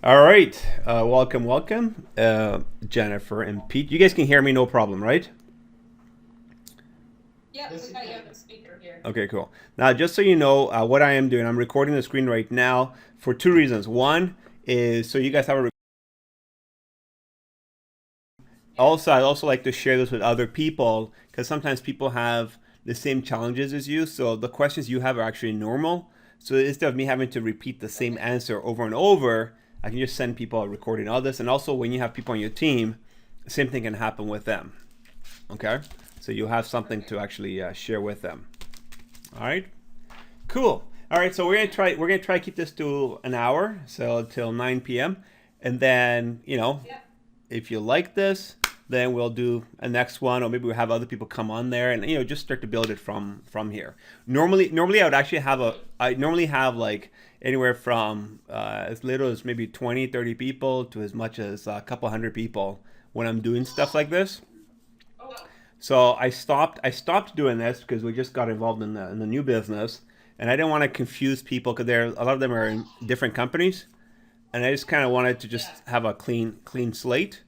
All right. Welcome, Jennifer and Pete. You guys can hear me, no problem, right? Yep, we got you on the speaker here. Okay, cool. Now, just so you know, what I am doing, I'm recording the screen right now for two reasons. One is so you guys have a. Yeah. Also, I also like to share this with other people because sometimes people have the same challenges as you. So the questions you have are actually normal. So instead of me having to repeat the same Okay. answer over and over, I can just send people a recording of this. And also, when you have people on your team, the same thing can happen with them. Okay, so you have something to Perfect. actually share with them. All right, cool. All right, so we're gonna try to keep this to an hour, so till 9 p.m. And then Yep. if you like this, then we'll do a next one, or maybe we'll have other people come on there, and just start to build it from here. Normally I would actually have a I normally have like anywhere from as little as maybe 20, 30 people to as much as a couple hundred people when I'm doing stuff like this. Oh wow. So I stopped doing this because we just got involved in the new business, and I didn't want to confuse people because a lot of them are in different companies, and I just kind of wanted to Yeah. just have a clean slate.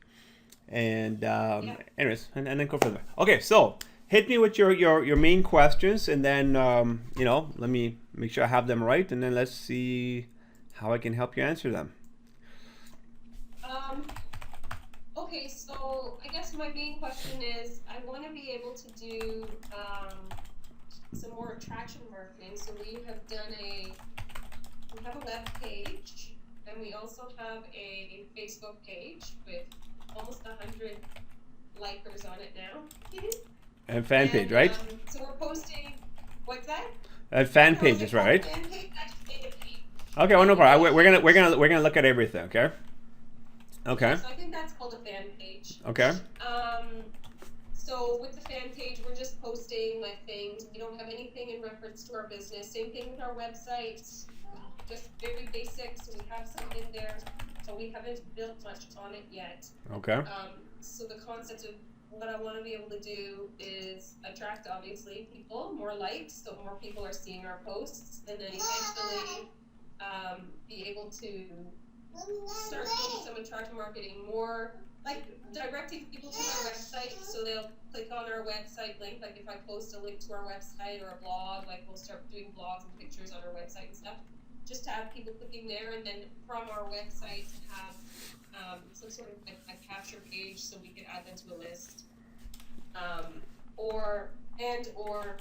And Yep. anyways, and then go from there. Okay, so hit me with your main questions, and then let me make sure I have them right, and then let's see how I can help you answer them. Um, okay, so I guess my main question is I want to be able to do some more attraction marketing. So we have a web page and we also have a Facebook page with almost 100 likers on it now. And fan page, And right? so we're posting, what's that? And Oh fan no, is pages, it called a right? fan page? I just made a page. Okay, well, Yeah, no we problem. made a We're gonna look at everything. Okay. Yeah, Okay. so I think that's called a fan page. Okay. Um, so with the fan page, we're just posting like things. We don't have anything in reference to our business. Same thing with our website, just very basic. So we have some in there, but we haven't built much on it yet. Okay. So the concept of what I want to be able to do is attract obviously people, more likes, so more people are seeing our posts, and then eventually be able to start doing some attraction marketing, more like directing people to our website so they'll click on our website link. Like if I post a link to our website or a blog, like we'll start doing blogs and pictures on our website and stuff, just to have people clicking there, and then from our website have some sort of a capture page so we can add them to a list, um, or or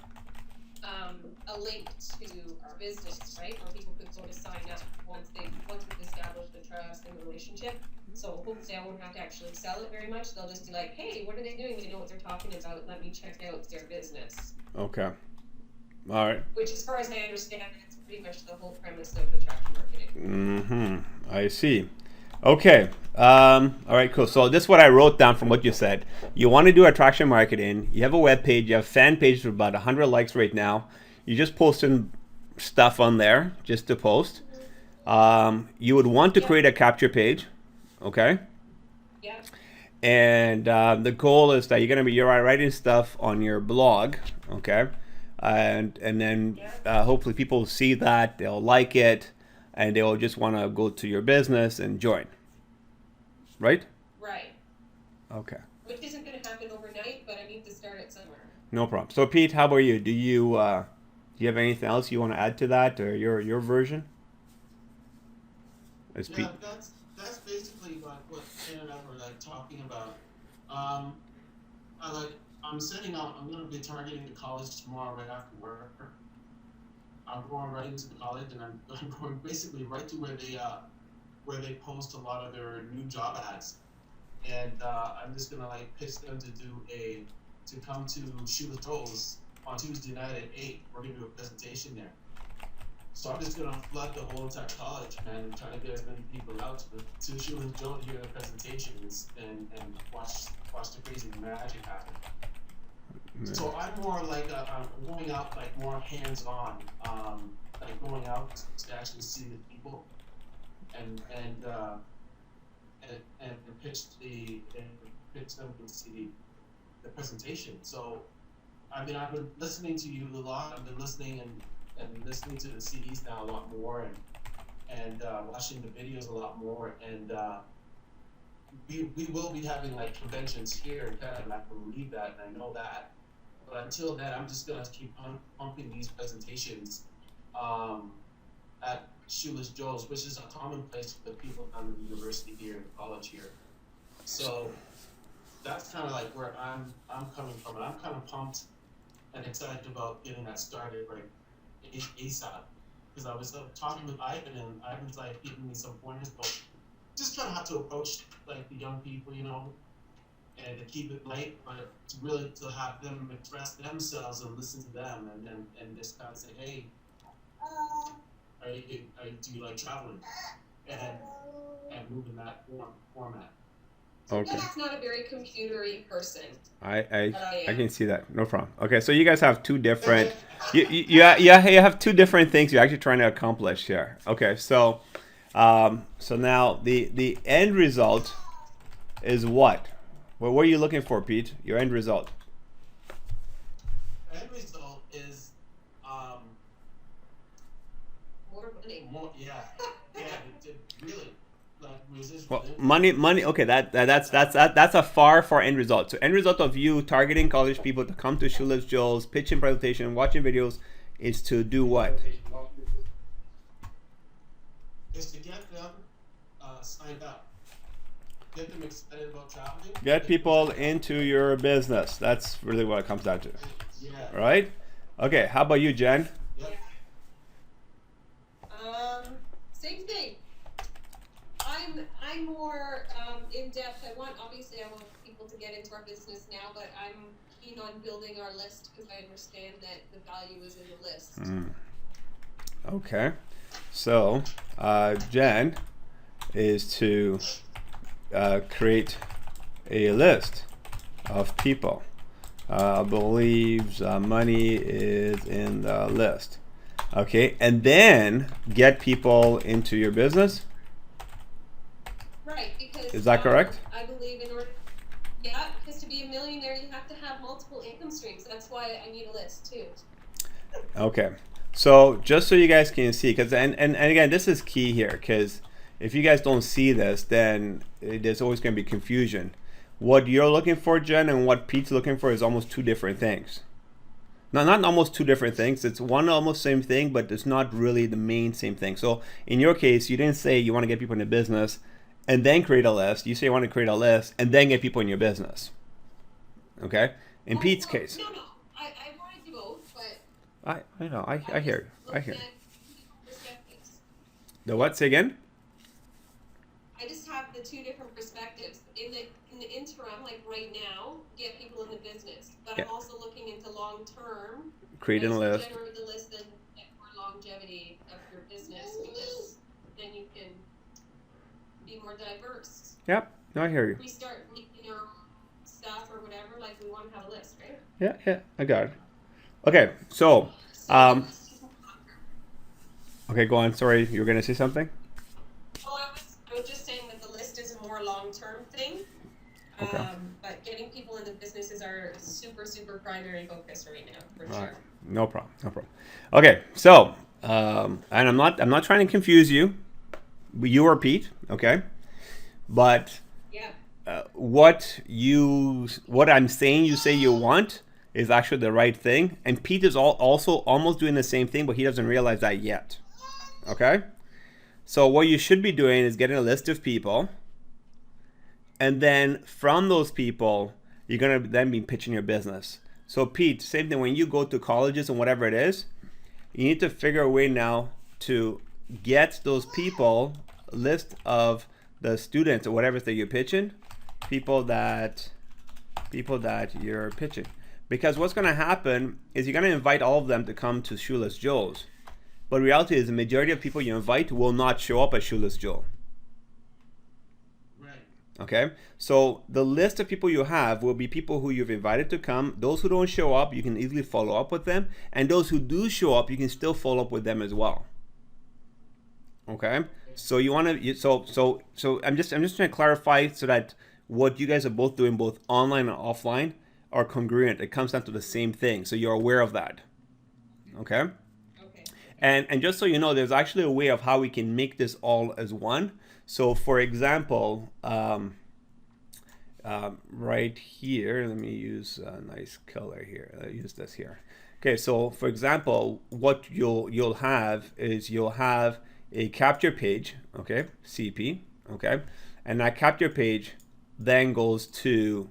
um, a link to our business, right? Where people could sort of sign up once we've established the trust and the relationship. So hopefully I won't have to actually sell it very much. They'll just be like, hey, what are they doing? They know what they're talking about. Let me check out their business. Okay. All right. Which, as far as I understand, that's pretty much the whole premise of attraction marketing. Mm-hmm. I see. Okay. All right, cool. So this is what I wrote down from what you said. You want to do attraction marketing. You have a web page. You have fan page with about 100 likes right now. You just posting stuff on there just to post. You would want to Yep. create a capture page. Okay. Yep. And the goal is that you're writing stuff on your blog. Okay. And then Yep. hopefully people will see that, they'll like it, and they'll just want to go to your business and join, right? Right. Okay, Which isn't going to happen overnight, but I need to start it somewhere. no problem. So Pete, how about you? Do you have anything else you want to add to that, or your version? As Yeah, Pete. that's basically what Ken and I were like talking about. Um, I'm setting out. I'm going to be targeting the college tomorrow right after work. I'm going right into the college, and I'm going basically right to where they post a lot of their new job ads, and I'm just gonna like pitch them to come to Shoe with Joe's on Tuesday night at 8. We're gonna do a presentation there. So I'm just gonna flood the whole entire college, man, and trying to get as many people out to Shoe with Joe to hear the presentations and watch the crazy magic happen. So I'm more like I'm going out like more hands on, like going out to actually see the people and and uh, and pitch them to see the presentation. So I mean I've been listening to you a lot. I've been listening and listening to the CDs now a lot more, and watching the videos a lot more. And we will be having like conventions here in Canada, and I believe that, and I know that. But until then, I'm just gonna keep pumping these presentations um, at Shoeless Joe's, which is a common place for the people from the university here and college here. So that's kind of like where I'm coming from, and I'm kind of pumped and excited about getting that started like ASAP. Because I was talking with Ivan, and Ivan's like giving me some pointers about just kind of how to approach like the young people, you know, and to keep it light, but to really to have them express themselves and listen to them, and just kind of say, hey, do you like traveling, and move in that format. Okay. That's not a very computery person. I can see that. No problem. Okay, so you guys have two different you have two different things you're actually trying to accomplish here. Okay, so so now the end result is what? Well, what are you looking for, Pete? Your end result. End result is More money. more, yeah, really like musicians. Well, money. Okay, that's a far end result. So end result of you targeting college people to come to Shoeless Joe's, pitching presentation, watching videos, is to do what? Is to get them signed up, get them excited about traveling, Get people into your business. That's really what it comes down to, yeah, right? Okay, how about you, Jen? yep. Same thing. I'm more in depth. I want people to get into our business now, but I'm keen on building our list because I understand that the value is in the list. Okay, so Jen is to create a list of people. Believes money is in the list. Okay, and then get people into your business. Right, because Is that correct? I believe in order, yeah, because to be a millionaire, you have to have multiple income streams. That's why I need a list too. Okay, so just so you guys can see, because and again, this is key here, because if you guys don't see this, then there's always going to be confusion. What you're looking for, Jen, and what Pete's looking for is almost two different things. No, not almost two different things. It's one almost same thing, but it's not really the main same thing. So in your case, you didn't say you want to get people in the business and then create a list. You say you want to create a list and then get people in your business. Okay? In Pete's case. No. I wanted to both, but I know. I hear you. I hear you. Perspectives. The what? Say again? I just have the two different perspectives. In the interim, like right now, get people in the business. But Yeah. I'm also looking into long term. Creating a list. Generate the list and get more longevity of your business because then you can be more diverse. Yep. No, I hear you. We start making our own stuff or whatever, like we want to have a list, right? Yeah. I got it. Okay, so okay, go on. Sorry, you were gonna say something? I was just saying that the list is a more long-term thing. Okay. But getting people into business is our super primary focus right now, for All sure. right. No problem. Okay, so and I'm not trying to confuse you. You or Pete, okay? But Yeah. what I'm saying you say you want is actually the right thing, and Pete is also almost doing the same thing, but he doesn't realize that yet. Okay? So what you should be doing is getting a list of people, and then from those people, you're gonna then be pitching your business. So Pete, same thing when you go to colleges and whatever it is, you need to figure a way now to get those people a list of the students or whatever that you're pitching, people that you're pitching. Because what's going to happen is you're going to invite all of them to come to Shoeless Joe's. But reality is the majority of people you invite will not show up at Shoeless Joe. Right. Okay? So the list of people you have will be people who you've invited to come. Those who don't show up, you can easily follow up with them. And those who do show up, you can still follow up with them as well. Okay? So you want to so I'm just trying to clarify so that what you guys are both doing, both online and offline, are congruent. It comes down to the same thing. So you're aware of that. Okay? Okay. And just so you know, there's actually a way of how we can make this all as one. So for example, right here, let me use a nice color here. I'll use this here. Okay, so for example, what you'll have is you'll have a capture page, okay, CP, okay, and that capture page then goes to,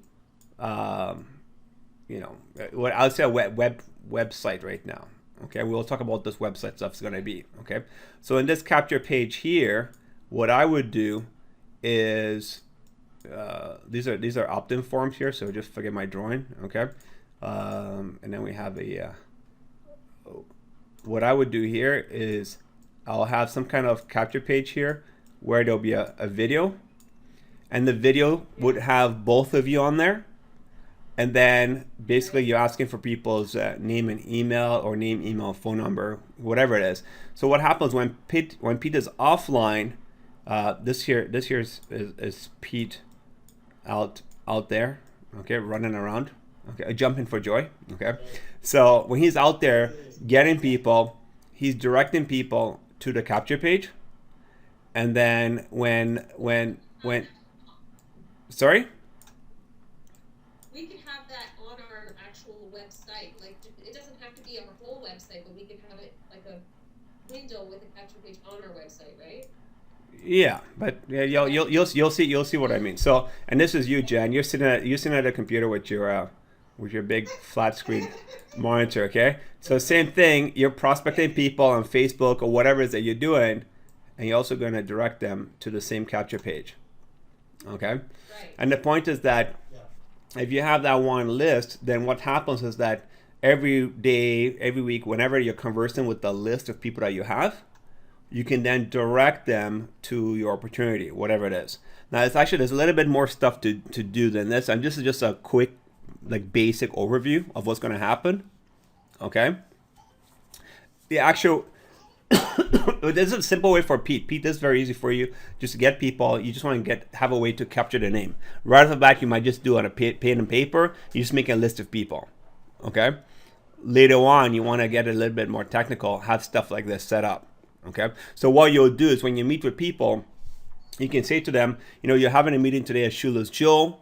you know, what I'll say a website right now. Okay, we'll talk about this website stuff is going to be. Okay, so in this capture page here, what I would do is these are opt-in forms here, so just forget my drawing. Okay, and then we have a what I would do here is I'll have some kind of capture page here where there'll be a video, and the video would have both of you on there, and then basically you're asking for people's name and email, or name, email, phone number, whatever it is. So what happens when Pete is offline? This here is Pete out there, okay, running around, okay, jumping for joy, okay. So when he's out there getting people, he's directing people to the capture page, and then when sorry. We could have that on our actual website. Like, it doesn't have to be our whole website, but we could have it like a window with a capture page on our website, right? Yeah, but yeah, you'll see what I mean. So, and this is you, Jen. You're sitting at a computer with your big flat screen monitor. Okay, so same thing. You're prospecting people on Facebook or whatever it is that you're doing, and you're also going to direct them to the same capture page. Okay, Right. and the point is that if you have that one list, then what happens is that every day, every week, whenever you're conversing with the list of people that you have, you can then direct them to your opportunity, whatever it is. Now, there's a little bit more stuff to do than this, and this is just a quick, like, basic overview of what's going to happen. Okay. The actual there's a simple way for Pete. Pete, this is very easy for you. Just get people. You just want to have a way to capture their name. Right off the bat, you might just do it on a pen and paper. You just make a list of people. Okay. Later on, you want to get a little bit more technical. Have stuff like this set up. Okay. So what you'll do is when you meet with people, you can say to them, you know, you're having a meeting today at Shula's Joe.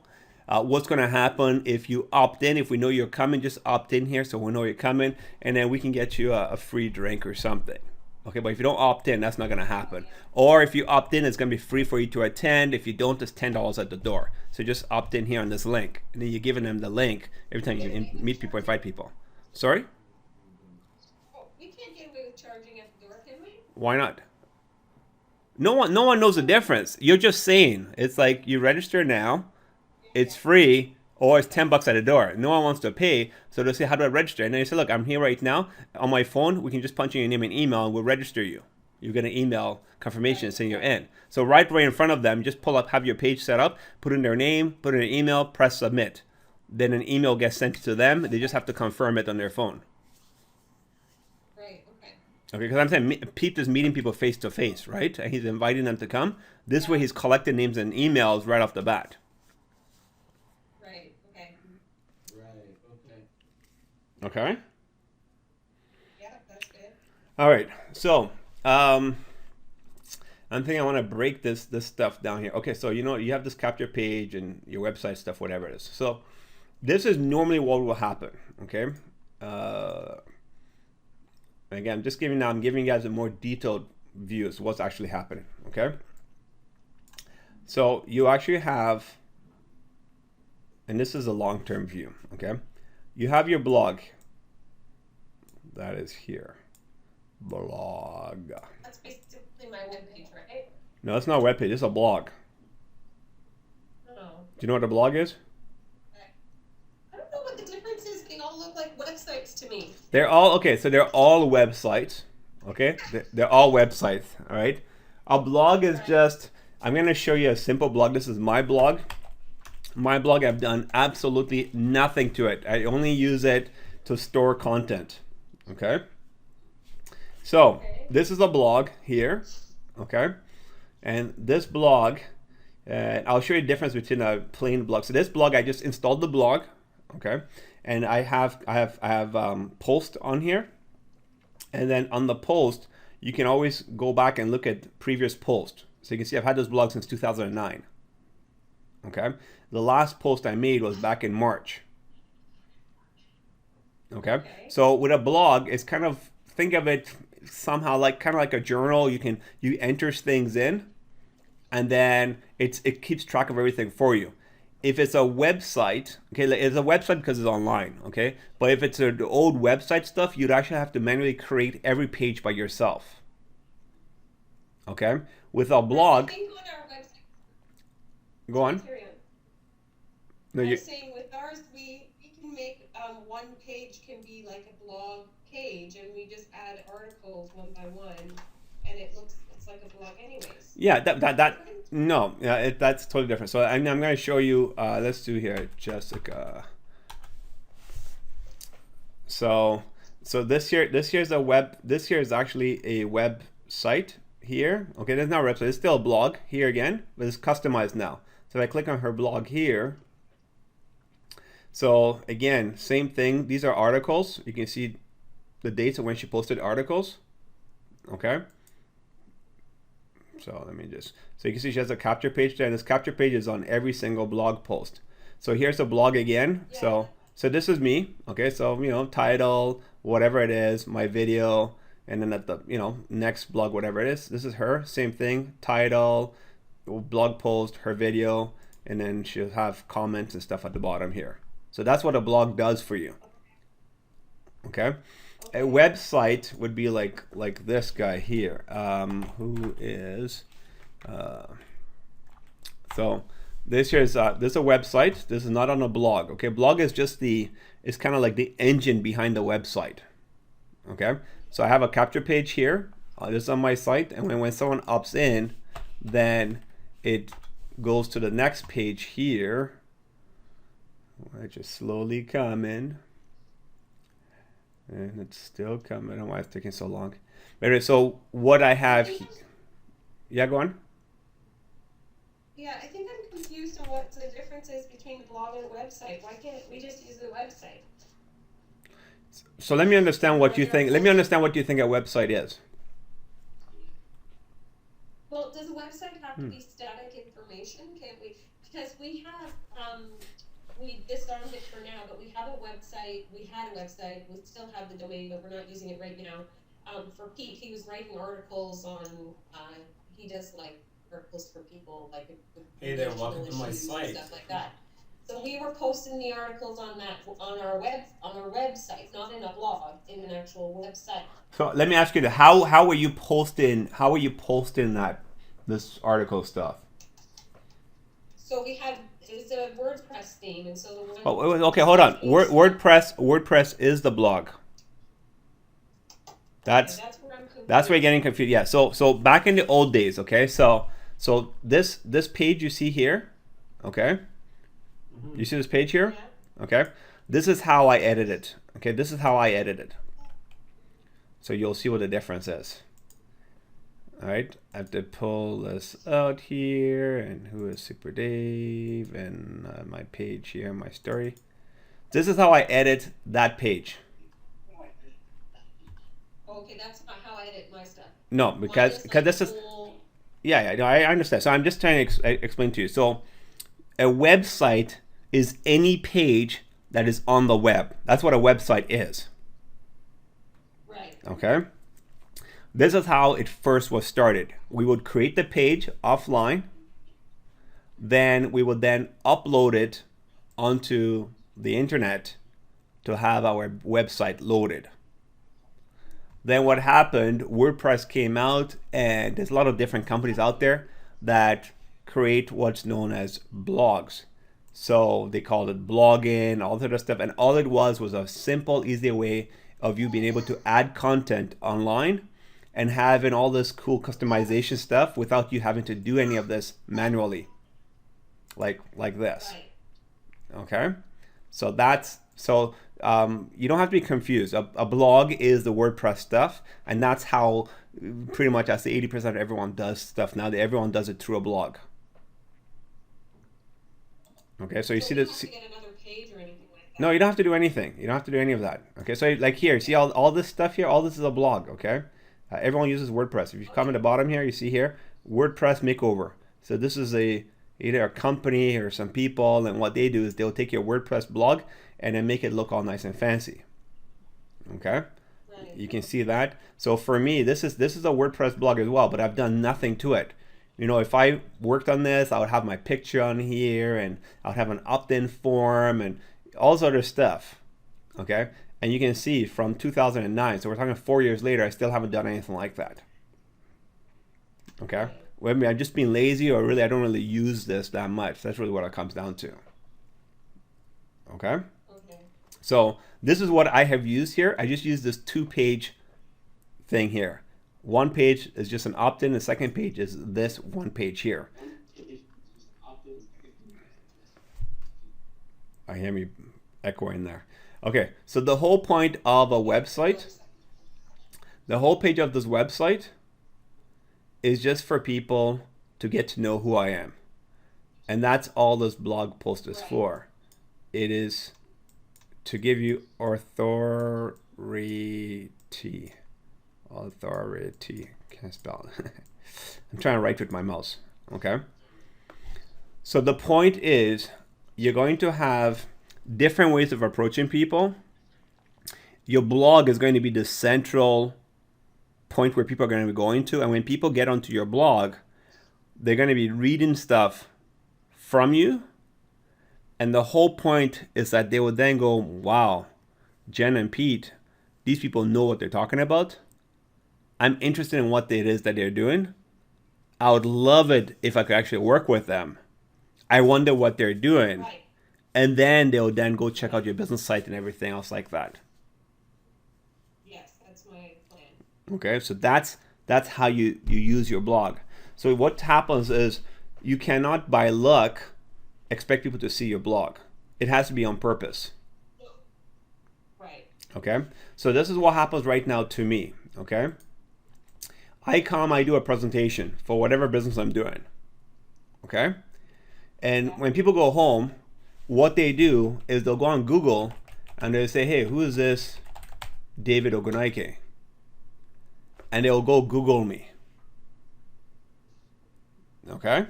What's going to happen if you opt in? If we know you're coming, just opt in here so we know you're coming, and then we can get you a free drink or something. Okay, but if you don't opt in, that's not going to happen. Or if you opt in, it's going to be free for you to attend. If you don't, it's $10 at the door. So just opt in here on this link, and then you're giving them the link every time you meet people, invite people. Sorry? Oh, we can't get away with charging at the door, can we? Why not? No one knows the difference. You're just saying it's like you register now, it's free, or it's $10 at the door. No one wants to pay, so they'll say, how do I register? And then you say, look, I'm here right now on my phone. We can just punch in your name and email, and we'll register you. You're gonna email confirmation saying you're in. So right in front of them, just pull up, have your page set up, put in their name, put in their email, press submit. Then an email gets sent to them. They just have to confirm it on their phone. Right. Okay. Okay, because I'm saying Pete is meeting people face to face, right? And he's inviting them to come. This way, he's collecting names and emails right off the bat. Right. Okay. Okay. Yeah, that's good. All right. So, I'm thinking I want to break this stuff down here. Okay. So you have this capture page and your website stuff, whatever it is. So, this is normally what will happen. Okay. Again, I'm giving you guys a more detailed view as to what's actually happening. Okay. So you actually have, and this is a long-term view. Okay. You have your blog. That is here. Blog. That's basically my webpage, right? No, it's not a webpage. It's a blog. No. Do you know what a blog is? I don't know what the difference is. They all look like websites to me. They're all okay. So they're all websites. Okay, they're all websites. All right. A blog is just. I'm going to show you a simple blog. This is my blog. My blog, I've done absolutely nothing to it. I only use it to store content. Okay. So this is a blog here. Okay. And this blog, I'll show you the difference between a plain blog. So this blog, I just installed the blog. Okay. And I have post on here. And then on the post, you can always go back and look at previous posts. So you can see I've had this blog since 2009. Okay, the last post I made was back in March. Okay, so with a blog, it's kind of, think of it somehow like kind of like a journal. You enter things in, and then it keeps track of everything for you. If it's a website, okay, it's a website because it's online, okay. But if it's an old website stuff, you'd actually have to manually create every page by yourself. Okay, with a blog, I think on our website. go on. Carry on. No, I you, was saying with ours, we can make one page can be like a blog page, and we just add articles one by one, and it's like a blog anyways. yeah, no, yeah, that's totally different. So I'm going to show you. Let's do here, Jessica. So this here is a web. This here is actually a website here. Okay, there's not a website. It's still a blog here again, but it's customized now. So if I click on her blog here. So again, same thing. These are articles. You can see the dates of when she posted articles. Okay. So let me just, so you can see she has a capture page there, and this capture page is on every single blog post. So here's the blog again. Yeah. So this is me. Okay. So, title, whatever it is, my video, and then at the, next blog, whatever it is, this is her, same thing, title, blog post, her video, and then she'll have comments and stuff at the bottom here. So that's what a blog does for you. Okay. A website would be like this guy here, who is, so this here is this is a website. This is not on a blog. Okay, blog is just it's kind of like the engine behind the website. Okay, so I have a capture page here. This is on my site, and when someone opts in, then it goes to the next page here, which is slowly coming. And it's still coming. I don't know why it's taking so long. But anyway, so what I have, yeah, go on. Yeah, I think I'm confused on what the difference is between the blog and the website. Why can't we just use the website? So let me understand what you think. Let me understand what you think a website is. Well, does a website have to be static information? Can't we? Because we have, we disarmed it for now, but we have a website. We had a website. We still have the domain, but we're not using it right now. For Pete, he was writing articles on. He does like articles for people, like Hey there, welcome to my site. Stuff like that. So we were posting the articles on our website, not in a blog, in an actual website. So let me ask you, how were you posting? How were you posting this article stuff? So it was a WordPress theme, and so the one. Oh, okay, hold on. WordPress is the blog. That's where you're getting confused. Yeah. So back in the old days, okay. So this page you see here, okay. You see this page here, okay. This is how I edit it. Okay, this is how I edit it. So you'll see what the difference is. All right, I have to pull this out here, and who is Super Dave, and my page here, my story. This is how I edit that page. Okay, that's not how I edit my stuff. No, because this is, yeah, no, I understand. So I'm just trying to explain to you. So a website is any page that is on the web. That's what a website is. Right. Okay. This is how it first was started. We would create the page offline. Then we would then upload it onto the internet to have our website loaded. Then what happened, WordPress came out, and there's a lot of different companies out there that create what's known as blogs. So they called it blogging, all that other stuff. And all it was a simple, easy way of you being able to add content online and having all this cool customization stuff without you having to do any of this manually, like this. Okay, so you don't have to be confused. A blog is the WordPress stuff, and that's how pretty much I say 80% of everyone does stuff now. Everyone does it through a blog. Okay, so you see this. To get another page or anything like No, you don't have to do anything. You don't have to do any of that. Okay, so like here, see all this stuff here? All this is a blog, okay? Everyone uses WordPress. If you come at the bottom here, you see here, WordPress makeover. So this is either a company or some people, and what they do is they'll take your WordPress blog and then make it look all nice and fancy. Okay? Right. You can see that. So for me, this is a WordPress blog as well, but I've done nothing to it. You know, if I worked on this, I would have my picture on here, and I would have an opt-in form and all this other stuff. Okay? And you can see from 2009, so we're talking 4 years later, I still haven't done anything like that. Okay? Well, I mean, I've just been lazy, or really I don't really use this that much. That's really what it comes down to. Okay? Okay. So this is what I have used here. I just used this 2-page thing here. One page is just an opt-in. The second page is this one page here. I hear me echoing there. Okay, so the whole point of a website, the whole page of this website is just for people to get to know who I am. And that's all this blog post is for. It is to give you authority. Authority. Can't spell it. I'm trying to write with my mouse. Okay. So the point is, you're going to have different ways of approaching people. Your blog is going to be the central point where people are going to be going to. And when people get onto your blog, they're going to be reading stuff from you. And the whole point is that they will then go, wow, Jen and Pete, these people know what they're talking about. I'm interested in what it is that they're doing. I would love it if I could actually work with them. I wonder what they're doing. Right. And then they'll then go check out your business site and everything else like that. Yes, that's my plan. Okay, so that's how you use your blog. So what happens is you cannot by luck expect people to see your blog. It has to be on purpose. Right. Okay, so this is what happens right now to me. Okay, I do a presentation for whatever business I'm doing. Okay, and when people go home, what they do is they'll go on Google and they'll say, hey, who is this David Ogunaike? And they'll go Google me. Okay?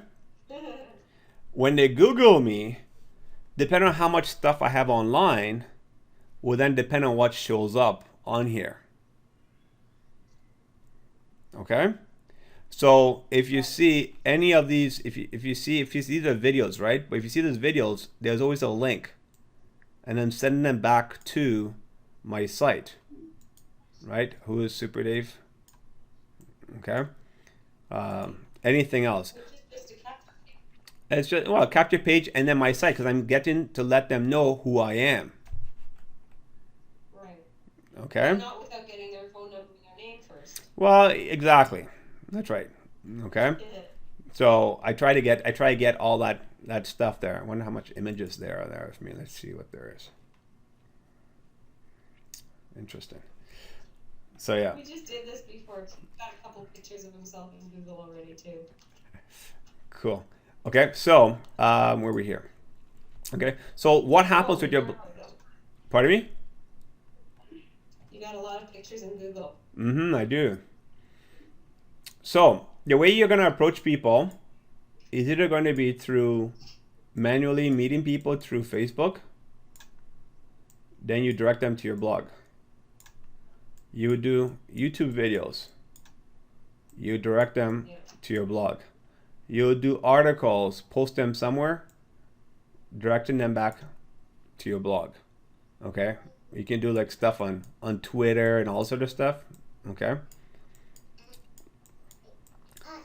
When they Google me, depending on how much stuff I have online, will then depend on what shows up on here. Okay? So if you see any of these, if you see the videos, right? But if you see these videos, there's always a link, and then sending them back to my site, right? Who is Super Dave? Okay. Anything else? It's just capture page and then my site, because I'm getting to let them know who I am. Right. Okay. But not without getting their phone number and their name first. Well, exactly. That's right. Okay. So I try to get all that stuff there. I wonder how much images there are there for me. Let's see what there is. Interesting. So yeah. We just did this before. He's got a couple pictures of himself in Google already too. Cool. Okay. So where are we here? Okay. So what happens with your? Pardon me? You got a lot of pictures in Google. I do. So the way you're going to approach people is either going to be through manually meeting people through Facebook. Then you direct them to your blog. You would do YouTube videos. You direct them to your blog. You would do articles, post them somewhere, directing them back to your blog. Okay? You can do like stuff on Twitter and all sort of stuff. Okay?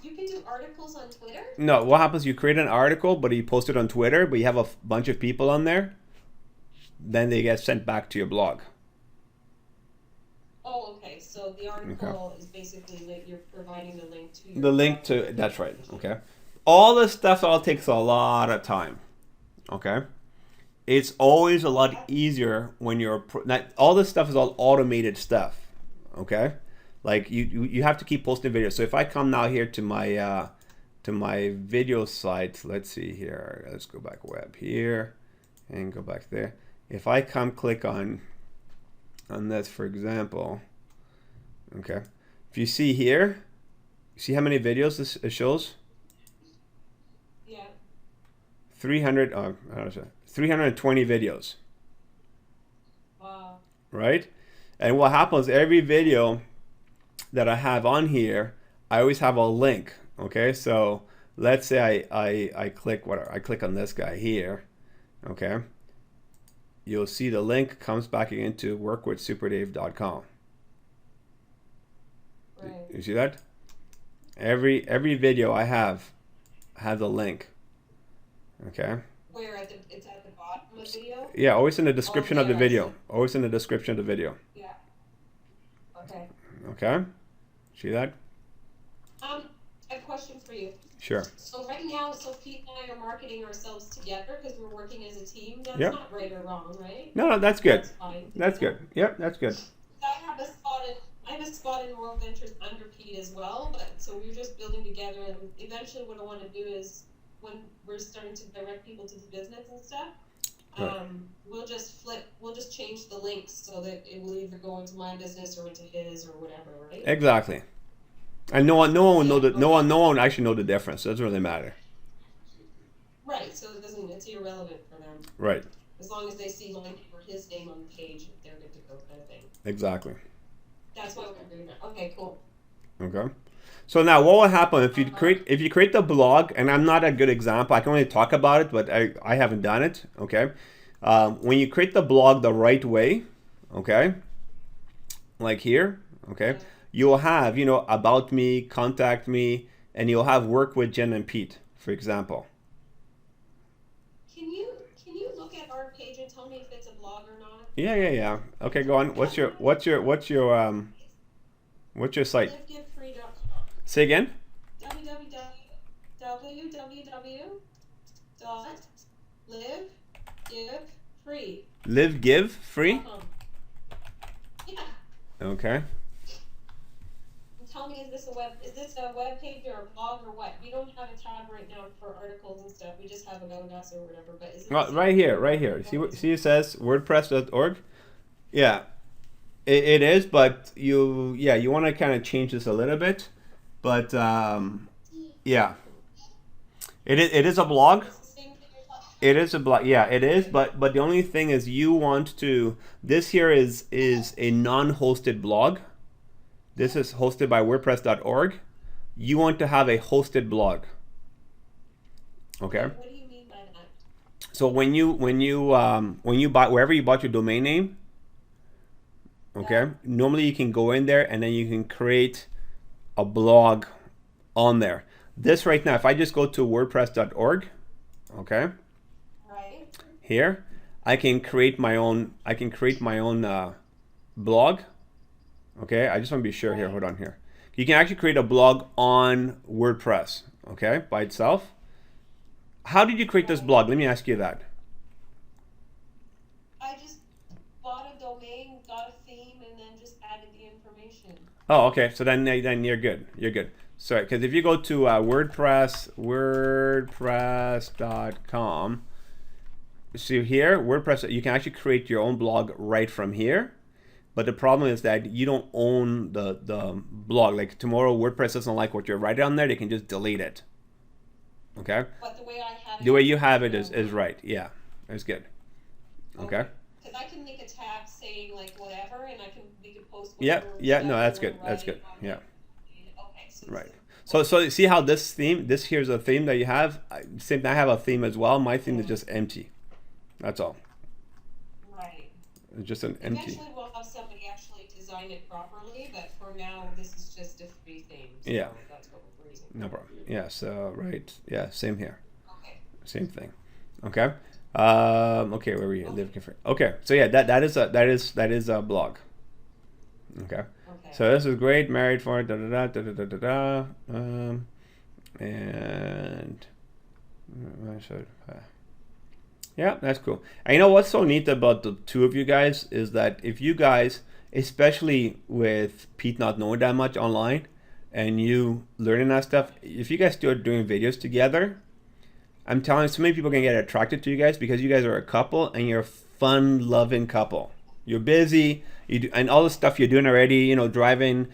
You can do articles on Twitter? No, what happens, you create an article, but you post it on Twitter, but you have a bunch of people on there, then they get sent back to your blog. Oh, okay. So the article is basically like you're providing the link to your The link to, that's right, okay. All this stuff all takes a lot of time, okay. It's always a lot easier when you're, all this stuff is all automated stuff, okay. Like you have to keep posting videos. So if I come now here to my video site, let's see here. Let's go back web here and go back there. if I come click on this, for example, okay, if you see here, see how many videos this it shows? Yeah. 300, 320 videos, Wow. right? And what happens, every video that I have on here, I always have a link, okay? So let's say I click whatever, I click on this guy here, okay? You'll see the link comes back again to workwithsuperdave.com. Right. You see that? Every video I have has a link, okay? Where it's at the bottom of the video? Yeah, always in the description of the there, I video. see. Always in the description of the video. Yeah. Okay. Okay? See that? I have a question for you. Sure. So right now, so Pete and I are marketing ourselves together because we're working as a team. That's Yep. not right or wrong, right? No, that's good. That's fine. That's good. Yep, that's good. I have a spot in World Ventures under Pete as well, but so we're just building together, and eventually what I want to do is when we're starting to direct people to the business and stuff, Right. we'll just change the links so that it will either go into my business or into his or whatever, right? Exactly. And no one will know that. No one actually know the difference. It doesn't really matter. Right, so it's irrelevant for them. Right. As long as they see my name or his name on the page, they're good to go kind of thing. Exactly. That's why we're doing that. Okay, cool. Okay. So now, what will happen if you create the blog? And I'm not a good example. I can only talk about it, but I haven't done it. Okay. When you create the blog the right way, okay, like here, okay, you'll have about me, contact me, and you'll have work with Jen and Pete, for example. Can you look at our page and tell me if it's a blog or not? Yeah. Okay, go on. What's your site? LiveGiveFree.com. Say again. www.livegivefree.com. Live Give Free. Yeah. Okay. Tell me, is this a web page or a blog or what? We don't have a tab right now for articles and stuff. We just have about us or whatever. But is it Right here. See it says WordPress.org. Yeah, it is. But you want to kind of change this a little bit. But yeah, it is a blog. It's the same thing you're talking It is a blog. Yeah, it is. But the only thing is you want to. This here is a non-hosted blog. This is hosted by WordPress.org. You want to have a hosted blog. Okay. What do you mean by that? So when you buy wherever you bought your domain name, okay, normally you can go in there and then you can create a blog on there. This right now, if I just go to WordPress.org, okay, Right. here I can create my own. Blog. Okay, I just want to be sure here. Hold on here. You can actually create a blog on WordPress, okay, by itself. How did you create this blog? Let me ask you that. I just bought a domain, got a theme, and then just added the information. Oh, okay. So then you're good. You're good. Sorry, because if you go to WordPress.com, see here, WordPress, you can actually create your own blog right from here. But the problem is that you don't own the blog. Like tomorrow, WordPress doesn't like what you're writing on there. They can just delete it. Okay. But the way I have it. The way you have it is right. Yeah, it's good. Okay. Because I can make a tab saying like whatever, and we can post. Yeah. whatever Yeah. stuff No, that's we good. wanna That's write good. on Yeah. it. Okay. So it's Right. So see how this here's a theme that you have. I have a theme as well. My theme is just empty. That's all. Right. It's just an empty. Eventually, we'll have somebody actually design it properly, but for now, this is just a free theme. So Yeah. That's what we're using. No problem. Yeah. So right. Yeah. Same here. Okay. Same thing. Okay. Okay. Where were you? Live Confirm. Okay. So yeah, that is a blog. Okay. Okay. So this is great. Married for da da da da da da da. And yeah, that's cool. And you know what's so neat about the two of you guys is that if you guys, especially with Pete not knowing that much online, and you learning that stuff, if you guys start doing videos together, I'm telling you, so many people can get attracted to you guys because you guys are a couple and you're fun-loving couple. You're busy, you do, and all the stuff you're doing already. You know, driving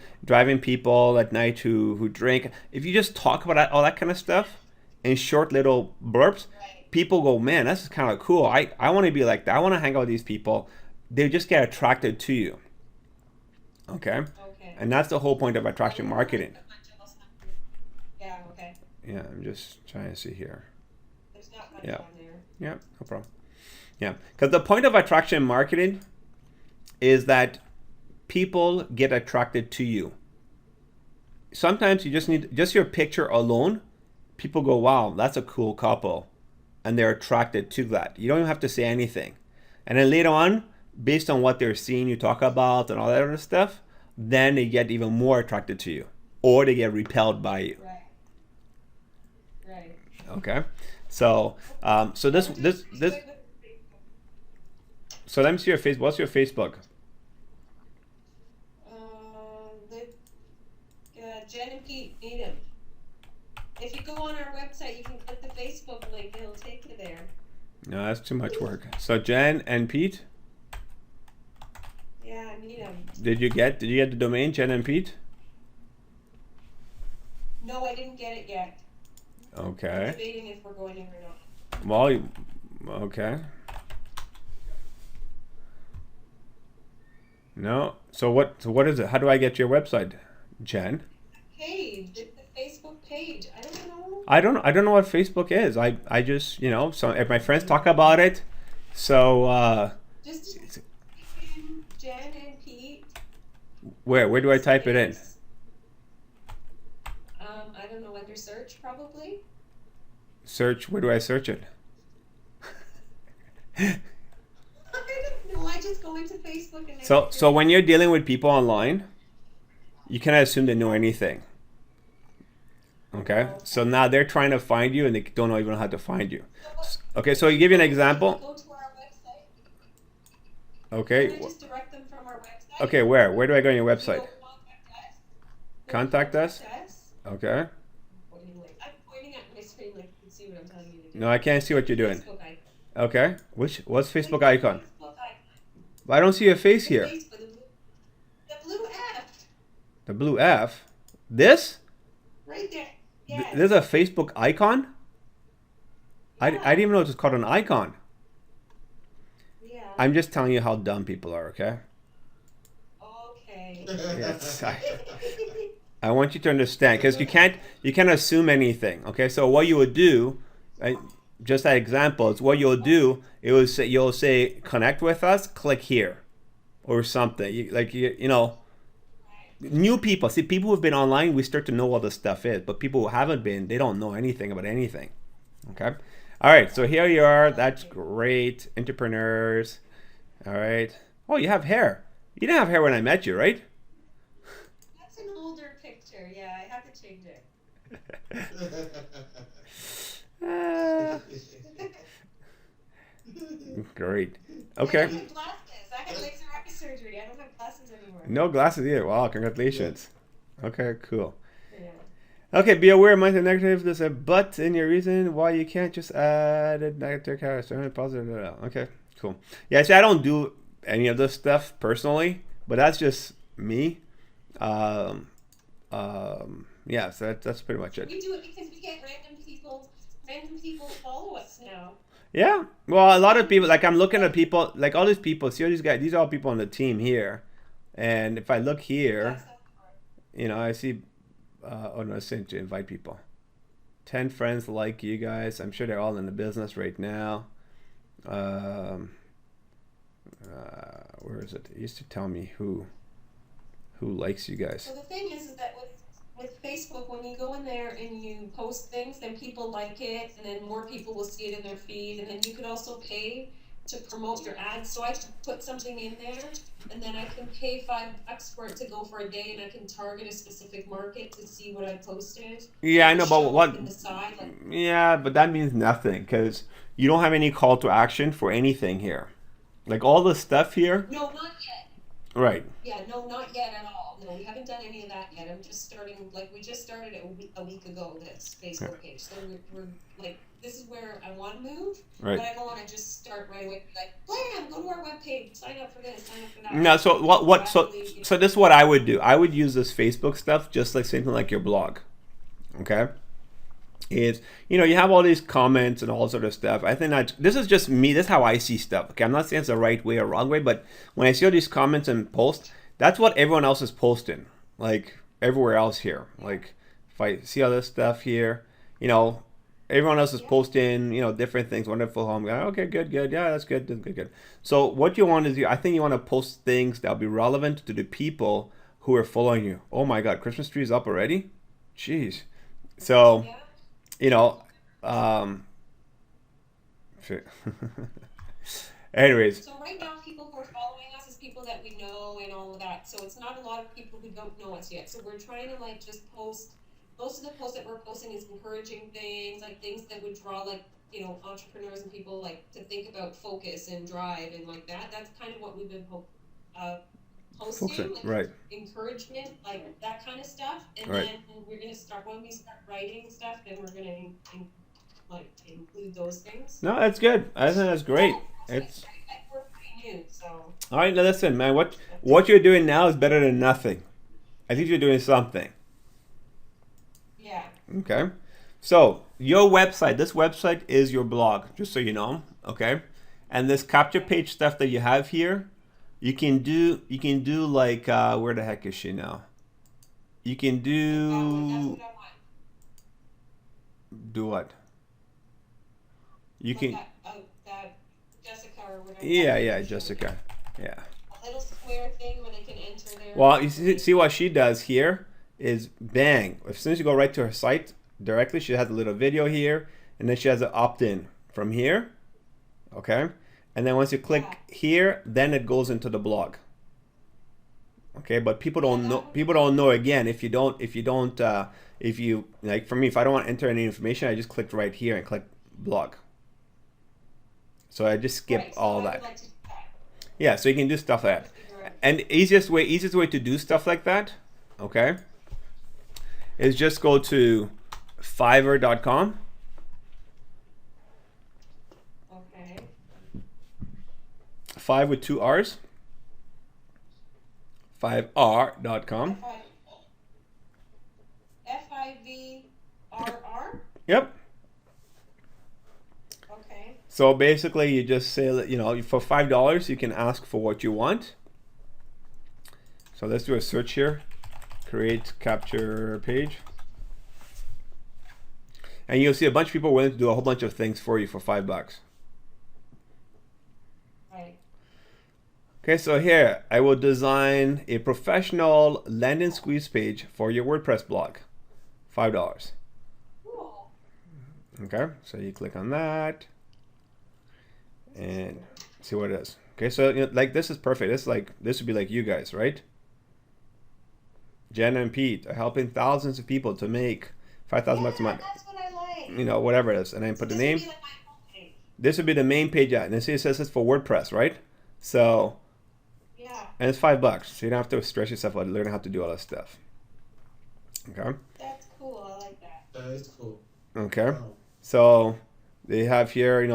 people at night who drink. If you just talk about all that kind of stuff in short little burps, Right. people go, man, that's kind of cool. I want to be like that. I want to hang out with these people. They just get attracted to you. Okay, Okay. and that's the whole point of attraction marketing. Yeah. Okay. Yeah, I'm just trying to see here. There's not much Yeah. on there. Yeah, no problem. Yeah, because the point of attraction marketing is that people get attracted to you. Sometimes you just need just your picture alone. People go, wow, that's a cool couple. And they're attracted to that. You don't even have to say anything. And then later on, based on what they're seeing you talk about and all that other stuff, then they get even more attracted to you. Or they get repelled by you. Right. Right. Okay? So so this so let me see your Facebook. What's your Facebook? Jen and Pete need him. If you go on our website, you can click the Facebook link. It'll take you there. No, that's too much work. So Jen and Pete, Yeah, I need him. did you get the domain Jen and Pete? No, I didn't get it yet. I'm Okay. debating if we're going in or not. Well, okay. No. So what is it? How do I get your website, Jen? Page, it's the Facebook page. I don't know. I don't know what Facebook is. I just, so if my friends talk about it, so Just Jen and Pete. where do I type it in? I don't know, under search probably. Search, where do I search it? I don't know. I just go into Facebook and. So when you're dealing with people online, you cannot assume they know anything. Okay? So now they're trying to find you and they don't even know how to find you. Okay, so you give you an example. Go to our website. Okay. Can I just direct them from our website? Okay, where? Where do I go on your Go website? Contact us. Contact us? Okay. What do you like? I'm pointing at my screen like you can see what I'm telling you to do. No, I can't see what you're doing. Facebook icon. Okay. What's Facebook Click the icon? Facebook icon. Well, I don't see your face The here. Facebook, the blue F. The blue F. This? Right there. Yes. There's a Facebook icon? I didn't even know it was called an icon. Yeah. I'm just telling you how dumb people are, okay? Okay. Yes, I want you to understand because you can't assume anything. Okay, so what you would do, just that example, is what you'll do. You'll say connect with us, click here, or something. New people. See, people who've been online, we start to know what this stuff is, but people who haven't been, they don't know anything about anything. Okay, all right. So here you are. That's great, entrepreneurs. All right. Oh, you have hair. You didn't have hair when I met you, right? That's an older picture. Yeah, I have to change it. Great. I Okay. don't have glasses. I had laser eye surgery. I don't have glasses anymore. No glasses either. Wow, congratulations. Okay, cool. Yeah. Okay, be aware of minus and negative. There's a but in your reason why you can't just add a negative character. Positive. Okay, cool. Yeah, see, I don't do any of this stuff personally, but that's just me. Yeah, so that's pretty much it. We do it because we get random people. Random people follow us now. Yeah. Well, a lot of people, like I'm looking at people, like all these people, see all these guys, these are all people on the team here. And if I look here, That's I see, oh no, it's saying to invite people. 10 friends like you guys. I'm sure they're all in the business right now. Where is it? It used to tell me who likes you guys. So the thing is that with Facebook, when you go in there and you post things, then people like it, and then more people will see it in their feed, and then you could also pay to promote your ads. So I can put something in there, and then I can pay $5 for it to go for a day, and I can target a specific market to see what I posted. Yeah, I know, Show but up what? in the side, like, Yeah, but that means nothing because you don't have any call to action for anything here. Like all the stuff here, no, not yet. right? Yeah, no, not yet at all. No, we haven't done any of that yet. I'm just starting, like, we just started it a week ago, this Facebook page. So we're like, this is where I want to move, Right. but I don't want to just start right away. Like, blam, go to up for this, sign up for that. No, so what so Gradually, you know, so this is what I would do. I would use this Facebook stuff just like something like your blog. Okay? Is you have all these comments and all sort of stuff. I think that this is just me. This is how I see stuff. Okay, I'm not saying it's the right way or wrong way, but when I see all these comments and posts, that's what everyone else is posting. Like everywhere else here. Like if I see all this stuff here, you know, everyone else is yeah, posting, different things. Wonderful home. Okay, good, good. Yeah, that's good, good, good. So what you want is I think you want to post things that'll be relevant to the people who are following you. Oh my God, Christmas tree is up already. Jeez. So yeah. you know, um, anyways, So right now, people who are following us is people that we know and all of that. So it's not a lot of people who don't know us yet. So we're trying to like just post. Most of the posts that we're posting is encouraging things, like things that would draw like entrepreneurs and people like to think about focus and drive and like that. That's kind of what we've been uh, focusing, posting, like right, encouragement, like that kind of stuff. And right. then we're gonna start when we start writing stuff, then we're gonna like include those things. No, that's good. I think that's great. It's We're pretty new, so all right. Now listen, man. What that's what you're doing now is better than nothing. At least you're doing something. yeah. Okay. So your website, this website is your blog, just so you know. Okay. And this capture Okay. page stuff that you have here, you can do like where the heck is she now? You can Like that one, that's do what I want. do what? You Like can that Jessica or whatever that yeah, name yeah, is showing. Jessica. Yeah. A little square thing where they can enter their Well, you see, information. see what she does here is bang. As soon as you go right to her site directly, she has a little video here, and then she has an opt-in from here. Okay, and then once you click Yeah. here, then it goes into the blog. Okay, but people Yeah, don't know. that would be People don't good. know again if you like for me, if I don't want to enter any information, I just click right here and click blog. So I just skip Right, so all I would that. like to do that. Yeah, so you can do stuff Trying like to that. figure out. And easiest way to do stuff like that, okay, is just go to Fiverr.com. Okay. Five with two R's. 5R.com. FIVRR. Yep. Okay. So basically, you just say that for $5 you can ask for what you want. So let's do a search here. Create capture page, and you'll see a bunch of people willing to do a whole bunch of things for you for $5. Right. Okay, so here I will design a professional landing squeeze page for your WordPress blog. $5. Cool. Okay, so you click on that and see what it is. Okay, so like this is perfect. This would be like you guys, right? Jen and Pete are helping thousands of people to make $5,000 a Yeah, month. that's what I like. Whatever it is, and then So put the this would name. be like my homepage. This would be the main page, and then see it says it's for WordPress, right? So Yeah, and it's $5, so you don't have to stress yourself out learning how to do all that stuff. Okay. that's cool. I like that. That is cool. Okay. Wow. So they have here,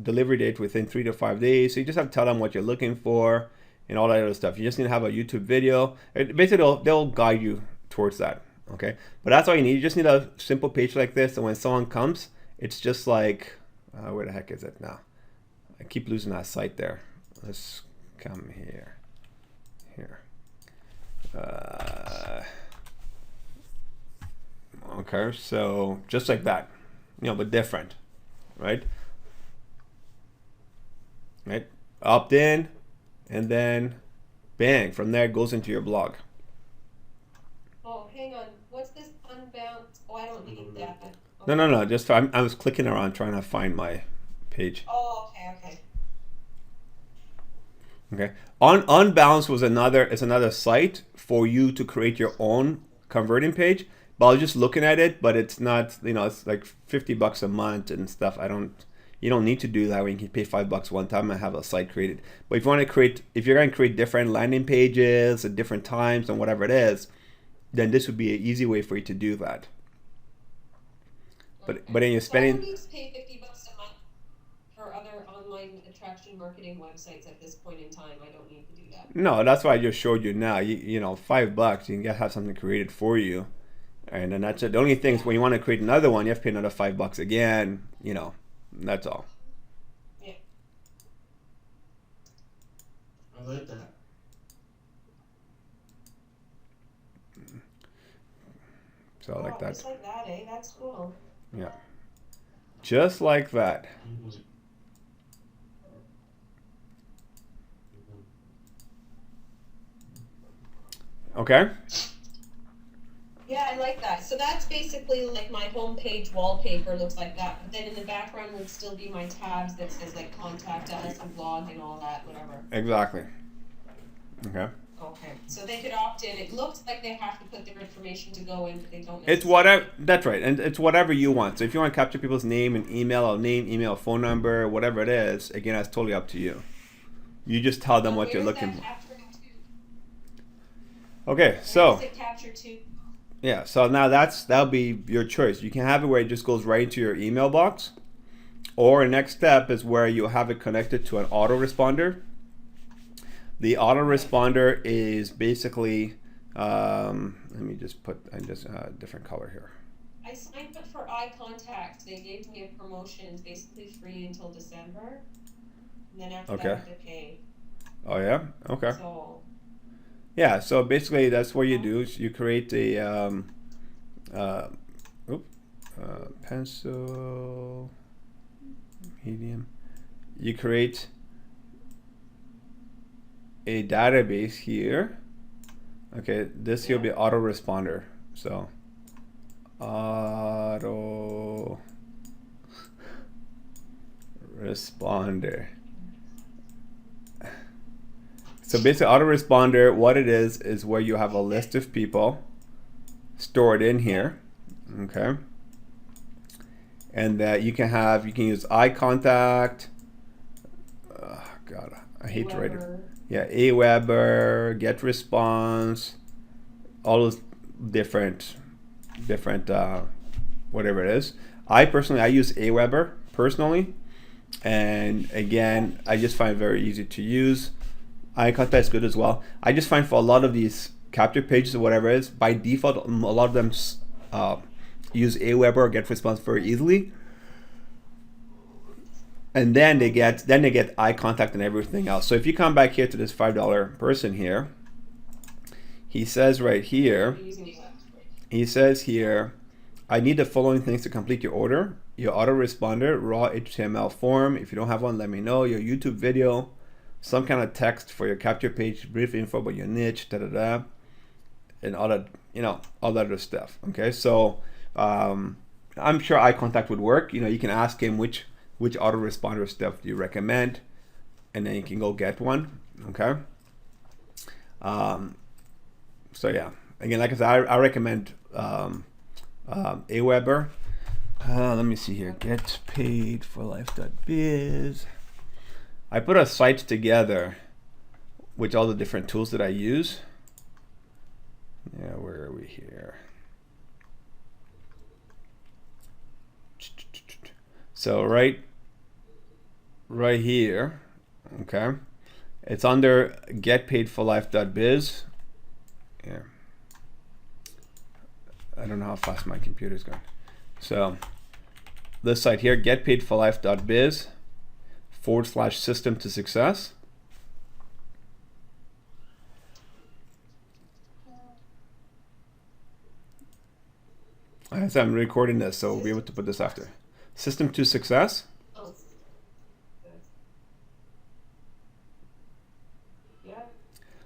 delivery date within 3 to 5 days. So you just have to tell them what you're looking for and all that other stuff. You just need to have a YouTube video. Basically, they'll guide you towards that. Okay. But that's all you need. You just need a simple page like this. And when someone comes, it's just like, where the heck is it now? I keep losing that site there. Let's come here. Here. Okay. So just like that, but different, right? Right? Opt in, and then bang, from there it goes into your blog. Oh, hang on. What's this unbound? Oh, I don't need that. No, Okay. no, no. Just I was clicking around trying to find my page. Oh, okay, okay. Okay. Unbounce is another site for you to create your own converting page. But I was just looking at it, but it's not. It's like $50 a month and stuff. You don't need to do that when you can pay $5 one time and have a site created. But if you're going to create different landing pages at different times and whatever it is, then this would be an easy way for you to do that. But Okay. then you're So I don't spending. need to pay $50 a month for other online attraction marketing websites at this point in time. I don't need to do that. No, that's why I just showed you now. You know, $5 you can have something created for you, and then that's it. The only thing is when you want to create another one, you have to pay another $5 again. You know, that's all. Yeah. I like that. So like that. Just like that, eh? That's cool. Yeah. Just like that. Okay. Yeah, I like that. So that's basically like my homepage wallpaper looks like that. But then in the background would still be my tabs that says like contact us and blog and all that, whatever. Exactly. Okay. Okay. So they could opt in. It looks like they have to put their information to go in, but they don't. It's whatever. That's right, and it's whatever you want. So if you want to capture people's name and email, phone number, whatever it is, again, that's totally up to you. You just tell them what you're looking for. Okay, so Capture to. yeah, so now that'll be your choice. You can have it where it just goes right into your email box, or next step is where you have it connected to an autoresponder. The autoresponder is basically, let me just put a different color here. I signed up for eye contact. They gave me a promotion. It's basically free until December, and then after that I have to pay. Oh yeah, okay. So. Yeah, so basically that's what you do. Is you create a pencil, medium. You create a database here. Okay, this here will be autoresponder. So autoresponder. So basically, autoresponder, what it is where you have a list of people stored in here, okay, and that you can use eye contact. God, I hate to write it. Yeah, Aweber, get response, all those different, whatever it is. I use Aweber personally, and again, I just find it very easy to use. Eye contact is good as well. I just find for a lot of these capture pages or whatever it is, by default, a lot of them use Aweber or get response very easily, and then they get eye contact and everything else. So if you come back here to this $5 person here, he says right here, I need the following things to complete your order: your autoresponder, raw HTML form. If you don't have one, let me know. Your YouTube video, some kind of text for your capture page, brief info about your niche, and all that, all that other stuff. Okay, so I'm sure eye contact would work. You can ask him which autoresponder stuff do you recommend, and then you can go get one. Okay. So yeah, again, like I said, I recommend Aweber. Let me see here. Getpaidforlife.biz. I put a site together with all the different tools that I use. Yeah, where are we here? So right here, okay, it's under getpaidforlife.biz. Yeah, I don't know how fast my computer's going. So this site here, getpaidforlife.biz /system to success. As I'm recording this, so we'll be able to put this after. System to success. Oh. Yeah.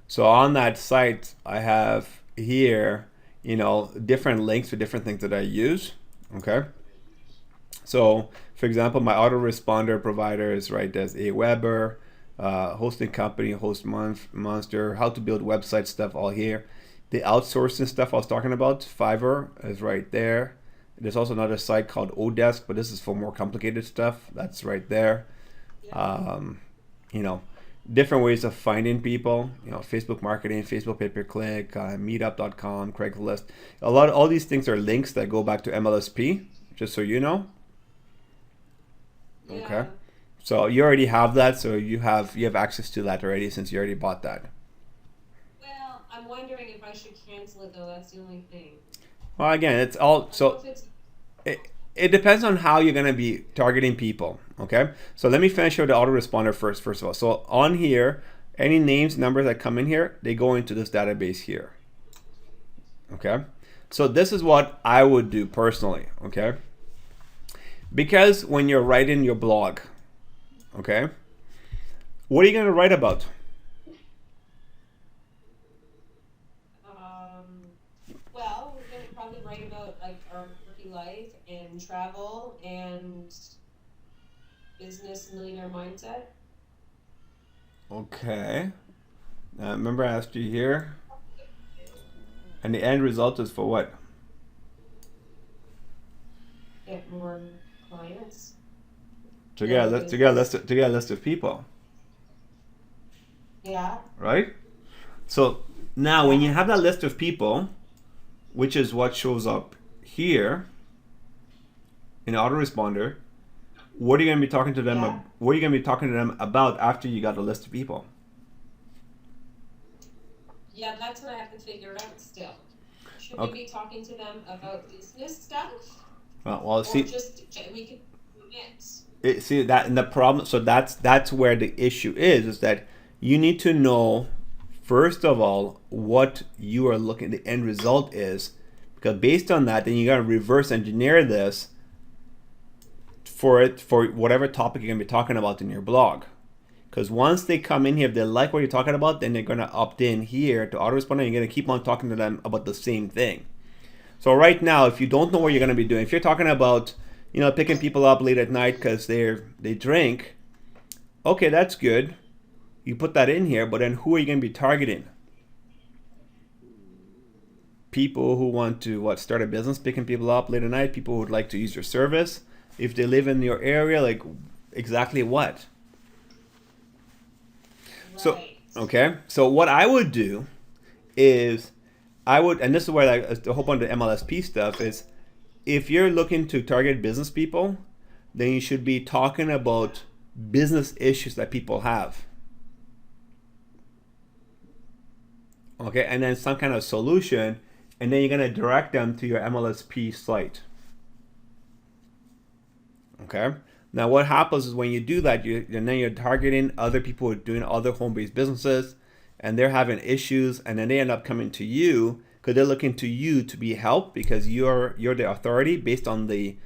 So on that site, I have here, different links to different things that I use. Okay. So, for example, my autoresponder provider is right there's Aweber, hosting company, Host Monster, how to build website stuff, all here. The outsourcing stuff I was talking about, Fiverr, is right there. There's also another site called Odesk, but this is for more complicated stuff. That's right there. Yeah. Different ways of finding people. Facebook marketing, Facebook pay-per-click, Meetup.com, Craigslist. All these things are links that go back to MLSP. Just so you know. Yeah. Okay. So you already have that, so you have access to that already since you already bought that. Well, I'm wondering if I should cancel it though. That's the only thing. Well, again, it's all I don't know so if it's it depends on how you're going to be targeting people. Okay, so let me finish with the autoresponder first. First of all, so on here, any names, numbers that come in here, they go into this database here. Okay, so this is what I would do personally. Okay, because when you're writing your blog, okay, what are you going to write about? um. Well, we're gonna probably write about like our working life and travel and business millionaire mindset. Okay, remember I asked you here, and the end result is for what? Get more clients, To grow get a the list, to get a business. list, to get a list of people, Yeah, right? So now, when yeah, you have that list of people, which is what shows up here in autoresponder, what are you going to be talking to them? yeah, What are you going to be talking to them about after you got a list of people? yeah. That's what I have to figure out still. Should we Okay. be talking to them about business stuff Well, or see, just we could do a mix? see that and the problem. So that's where the issue is that you need to know first of all what you are looking. The end result is because based on that, then you got to reverse engineer this for whatever topic you're gonna be talking about in your blog. Because once they come in here, if they like what you're talking about, then they're gonna opt in here to autoresponder, and you're gonna keep on talking to them about the same thing. So right now, if you don't know what you're gonna be doing, if you're talking about, picking people up late at night because they drink, okay, that's good. You put that in here, but then who are you gonna be targeting? People who want to start a business, picking people up late at night. People who would like to use your service. If they live in your area, like exactly what? So, Right. okay. So what I would do is and this is where the whole bunch of MLSP stuff is, if you're looking to target business people, then you should be talking about business issues that people have. Okay, and then some kind of solution, and then you're gonna direct them to your MLSP site. Okay. Now, what happens is when you do that, and then you're targeting other people who are doing other home-based businesses, and they're having issues, and then they end up coming to you because they're looking to you to be helped because you're the authority based on the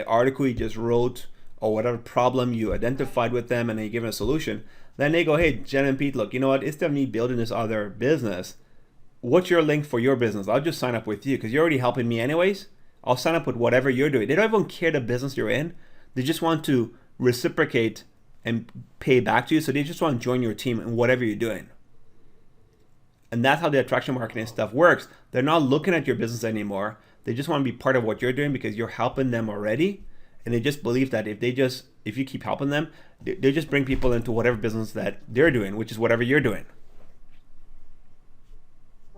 article you just wrote or whatever problem you identified with them, and then you give them a solution. Then they go, hey, Jen and Pete, look, you know what? Instead of me building this other business, what's your link for your business? I'll just sign up with you because you're already helping me anyways. I'll sign up with whatever you're doing. They don't even care the business you're in. They just want to reciprocate and pay back to you. So they just want to join your team in whatever you're doing. And that's how the attraction marketing stuff works. They're not looking at your business anymore. They just want to be part of what you're doing because you're helping them already. And they just believe that if you keep helping them, they just bring people into whatever business that they're doing, which is whatever you're doing.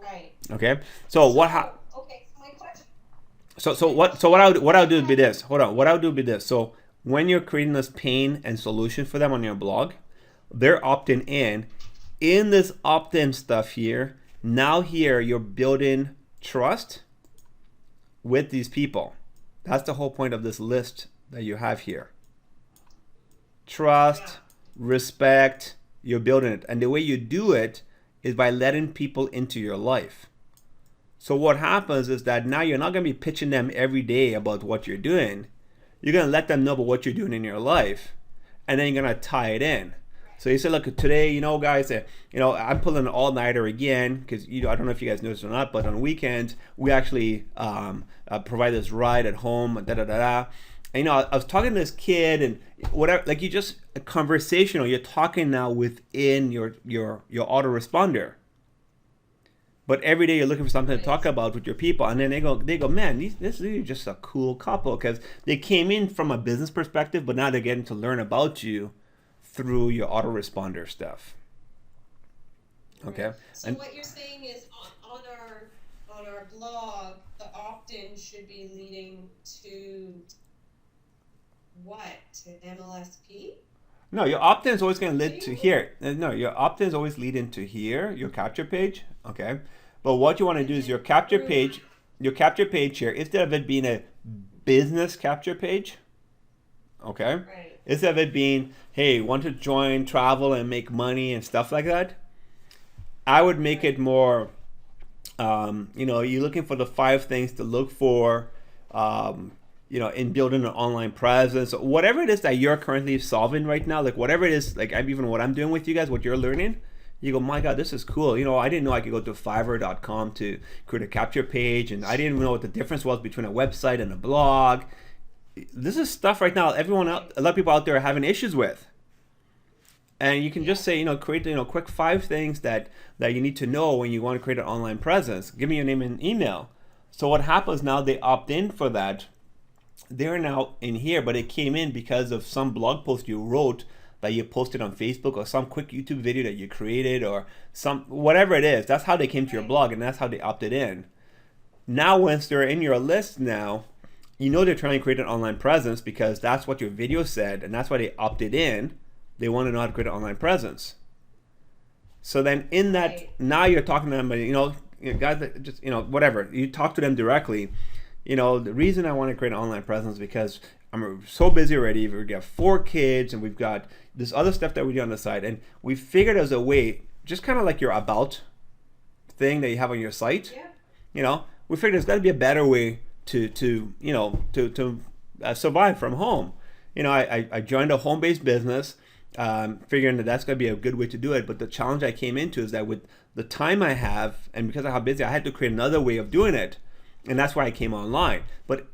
Right. Okay. So what? Okay. So my question. So what I'll do would be this. Hold on. What I'll do would be this. So when you're creating this pain and solution for them on your blog, they're opting in. In this opt-in stuff here, now here you're building trust with these people. That's the whole point of this list that you have here. Trust, respect, you're building it. And the way you do it is by letting people into your life. So what happens is that now you're not going to be pitching them every day about what you're doing. You're going to let them know about what you're doing in your life, and then you're going to tie it in. So you say, look, today, guys, I'm pulling an all-nighter again because, I don't know if you guys noticed or not, but on weekends, we actually provide this ride at home, da-da-da-da. And, I was talking to this kid and whatever, like you just conversational. You're talking now within your autoresponder. But every day you're looking for something to talk about with your people, and then they go, man, this is just a cool couple because they came in from a business perspective, but now they're getting to learn about you through your autoresponder stuff. Okay. So And what you're saying is on our blog, the opt-in should be leading to what? To MLSP? No, your opt-in is always going to So lead to you here. No, your opt-in is always lead into here, your capture page. Okay, but what you want to do is your capture page here, instead of it being a business capture page, okay, right. instead of it being, hey, want to join travel and make money and stuff like that, I would make it more, you're looking for the 5 things to look for, in building an online presence, whatever it is that you're currently solving right now, like whatever it is, like even what I'm doing with you guys, what you're learning, you go, my God, this is cool. I didn't know I could go to Fiverr.com to create a capture page, and I didn't even know what the difference was between a website and a blog. This is stuff right now everyone out, a lot of people out there are having issues with. And you can just say, create, quick 5 things that you need to know when you want to create an online presence. Give me your name and email. So what happens now, they opt in for that. They're now in here, but it came in because of some blog post you wrote that you posted on Facebook, or some quick YouTube video that you created, or some, whatever it is. That's how they came to your blog, and that's how they opted in. Now, once they're in your list now, they're trying to create an online presence because that's what your video said, and that's why they opted in. They want to know how to create an online presence. So then in that, Right. now you're talking to them, guys that just, whatever. You talk to them directly. The reason I want to create an online presence is because I'm so busy already. We got 4 kids, and we've got this other stuff that we do on the side. And we figured as a way, just kind of like your about thing that you have on your site, Yeah. we figured there's got to be a better way to survive from home. I joined a home-based business, figuring that that's going to be a good way to do it. But the challenge I came into is that with the time I have, and because of how busy, I had to create another way of doing it. And that's why I came online. But,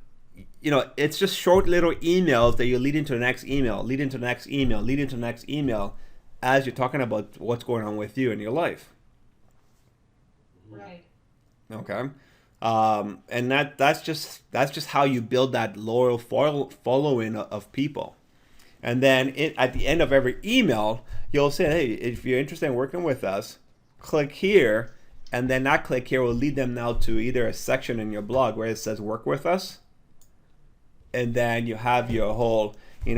it's just short little emails that you lead into the next email, lead into the next email, lead into the next email, as you're talking about what's going on with you in your life. Right. Okay. And that's just how you build that loyal following of people. And then at the end of every email, you'll say, hey, if you're interested in working with us, click here. And then that click here will lead them now to either a section in your blog where it says work with us. And then you have your whole, you're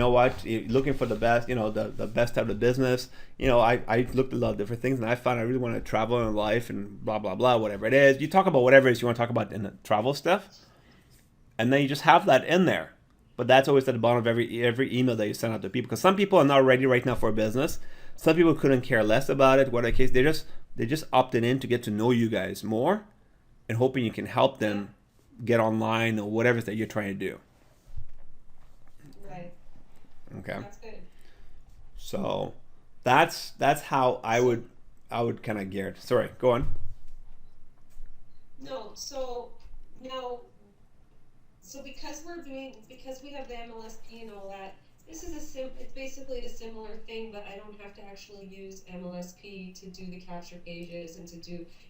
looking for the best, the best type of business. I looked at a lot of different things, and I found I really want to travel in life and blah, blah, blah, whatever it is. You talk about whatever it is you want to talk about in the travel stuff. And then you just have that in there. But that's always at the bottom of every email that you send out to people. Because some people are not ready right now for a business. Some people couldn't care less about it. Whatever the case, they just opted in to get to know you guys more, and hoping you can help them get online or whatever it is that you're trying to do. Right. Okay. That's good. So that's how I would kind of gear it. Sorry, go on. No, so now, because we have the MLSP and all that, this is it's basically a similar thing, but I don't have to actually use MLSP to do the capture pages and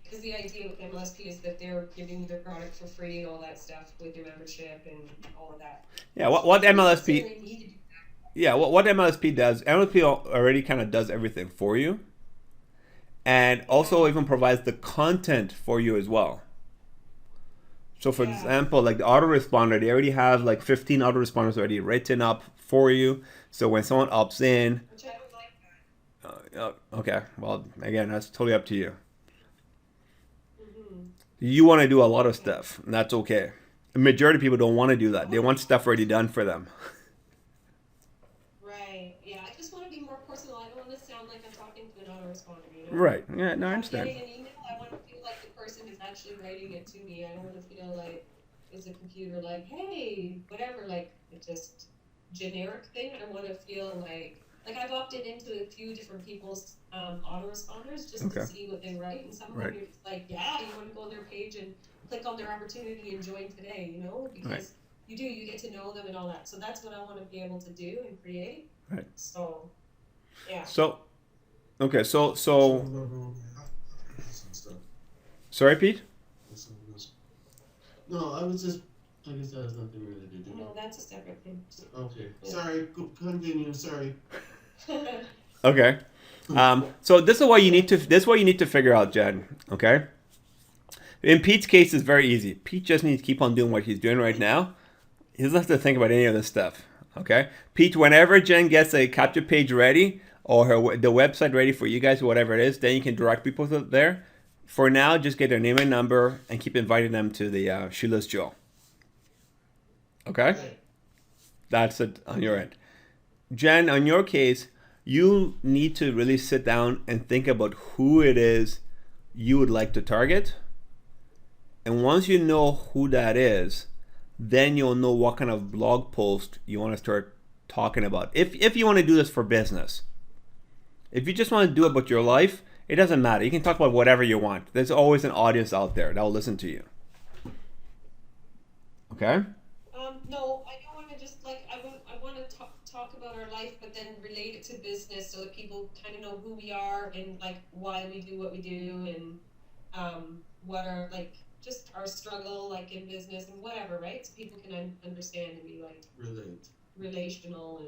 because the idea with MLSP is that they're giving you their product for free and all that stuff with your membership and all of that. Yeah, what So MLSP? you don't really need to do that. Yeah, what MLSP does? MLSP already kind of does everything for you, and also even provides the content for you as well. So, for example, like the autoresponder, they already have like 15 autoresponders already written up for you. So when someone opts in, Which I don't like that. okay, well, again, that's totally up to you. Mm-hmm. You want to do a lot of stuff, and that's okay. The majority of people don't want to do that. They want stuff already done for them. Right. Yeah. I just want to be more personal. I don't want to sound like I'm talking to an autoresponder. Right. Yeah, no, I I'm understand. getting an email. I want to feel like the person is actually writing it to me. I don't want to feel like it's a computer, like, hey, whatever, like it's just generic thing. I want to feel like I've opted into a few different people's autoresponders just Okay. to see what they write, and some of Right. them you're just like, yeah, you want to go on their page and click on their opportunity and join today, because Right. you get to know them and all that. So that's what I want to be able to do and create. Right. So, yeah. So, okay, so Some stuff. sorry, Pete. No, I was just. I guess that has nothing really to do. No, that's a separate thing. Okay. Sorry. Continue. Sorry. Okay. So this is what you need to figure out, Jen. Okay. In Pete's case, it's very easy. Pete just needs to keep on doing what he's doing right now. He doesn't have to think about any of this stuff. Okay, Pete. Whenever Jen gets a capture page ready or the website ready for you guys, whatever it is, then you can direct people there. For now, just get their name and number and keep inviting them to the Shoeless Joe. Okay, Okay. that's it on your end. Jen, on your case, you need to really sit down and think about who it is you would like to target. And once you know who that is, then you'll know what kind of blog post you want to start talking about. If you want to do this for business. If you just want to do it about your life, it doesn't matter. You can talk about whatever you want. There's always an audience out there that will listen to you. Okay? No, I don't want to just like I want to talk about our life, but then relate it to business so that people kind of know who we are and like why we do what we do and what are like just our struggle like in business and whatever, right? So people can understand and be like relational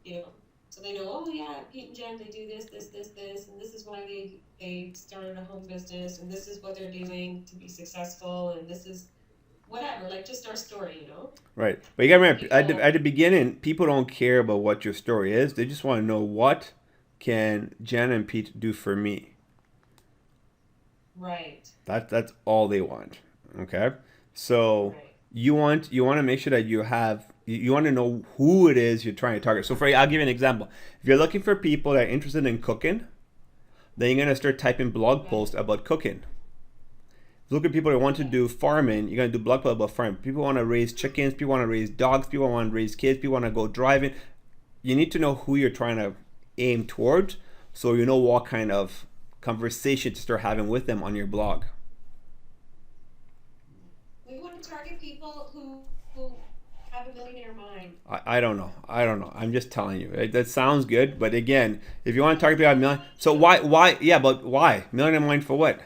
and so they know, oh yeah, Pete and Jen, they do this, and this is why they started a home business, and this is what they're doing to be successful, and this is whatever, like just our story. Right. But you got to remember, at the beginning, people don't care about what your story is. They just want to know what can Jen and Pete do for me. Right. That's all they want. Okay. So Right. you want to make sure that you want to know who it is you're trying to target. So I'll give you an example. If you're looking for people that are interested in cooking, then you're gonna start typing blog posts about cooking. Look at people that want to do farming, you're going to do blog posts about farming. People want to raise chickens, people want to raise dogs, people want to raise kids, people want to go driving. You need to know who you're trying to aim towards so you know what kind of conversation to start having with them on your blog. We want to target people who have a millionaire mind. I don't know. I'm just telling you. That sounds good, but again, if you want to target people who have million, so why? Yeah, but why? Millionaire mind for what?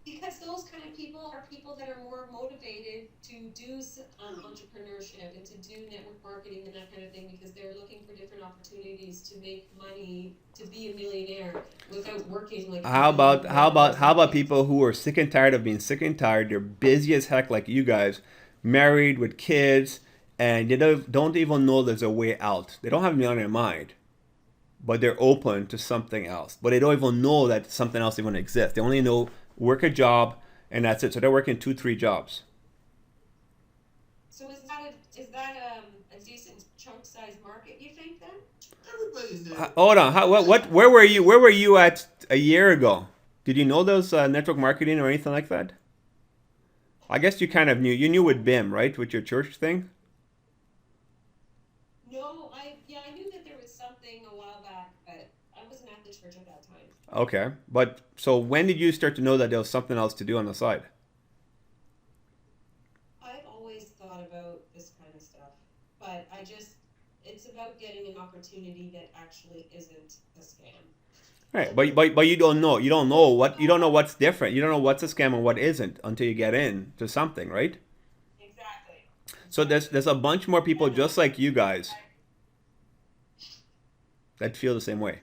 Because those kind of people are people that are more motivated to do entrepreneurship and to do network marketing and that kind of thing because they're looking for different opportunities to make money, to be a millionaire without working like. How about people who are sick and tired of being sick and tired? They're busy as heck, like you guys, married with kids, and they don't even know there's a way out. They don't have a millionaire mind, but they're open to something else. But they don't even know that something else even exists. They only know work a job and that's it. So they're working 2-3 jobs. So is that a decent chunk size market? You think then? Everybody's there. Hold on. Where were you? Where were you at a year ago? Did you know those network marketing or anything like that? I guess you kind of knew. You knew with BIM, right? With your church thing. No, I knew that there was something a while back, but I wasn't at the church at that time. Okay, but so when did you start to know that there was something else to do on the side? I've always thought about this kind of stuff, but it's about getting an opportunity that actually isn't a scam. Right, but you don't know. You don't know what's different. You don't know what's a scam and what isn't until you get into something, right? Exactly. So there's a bunch more people just like you guys that feel the same way.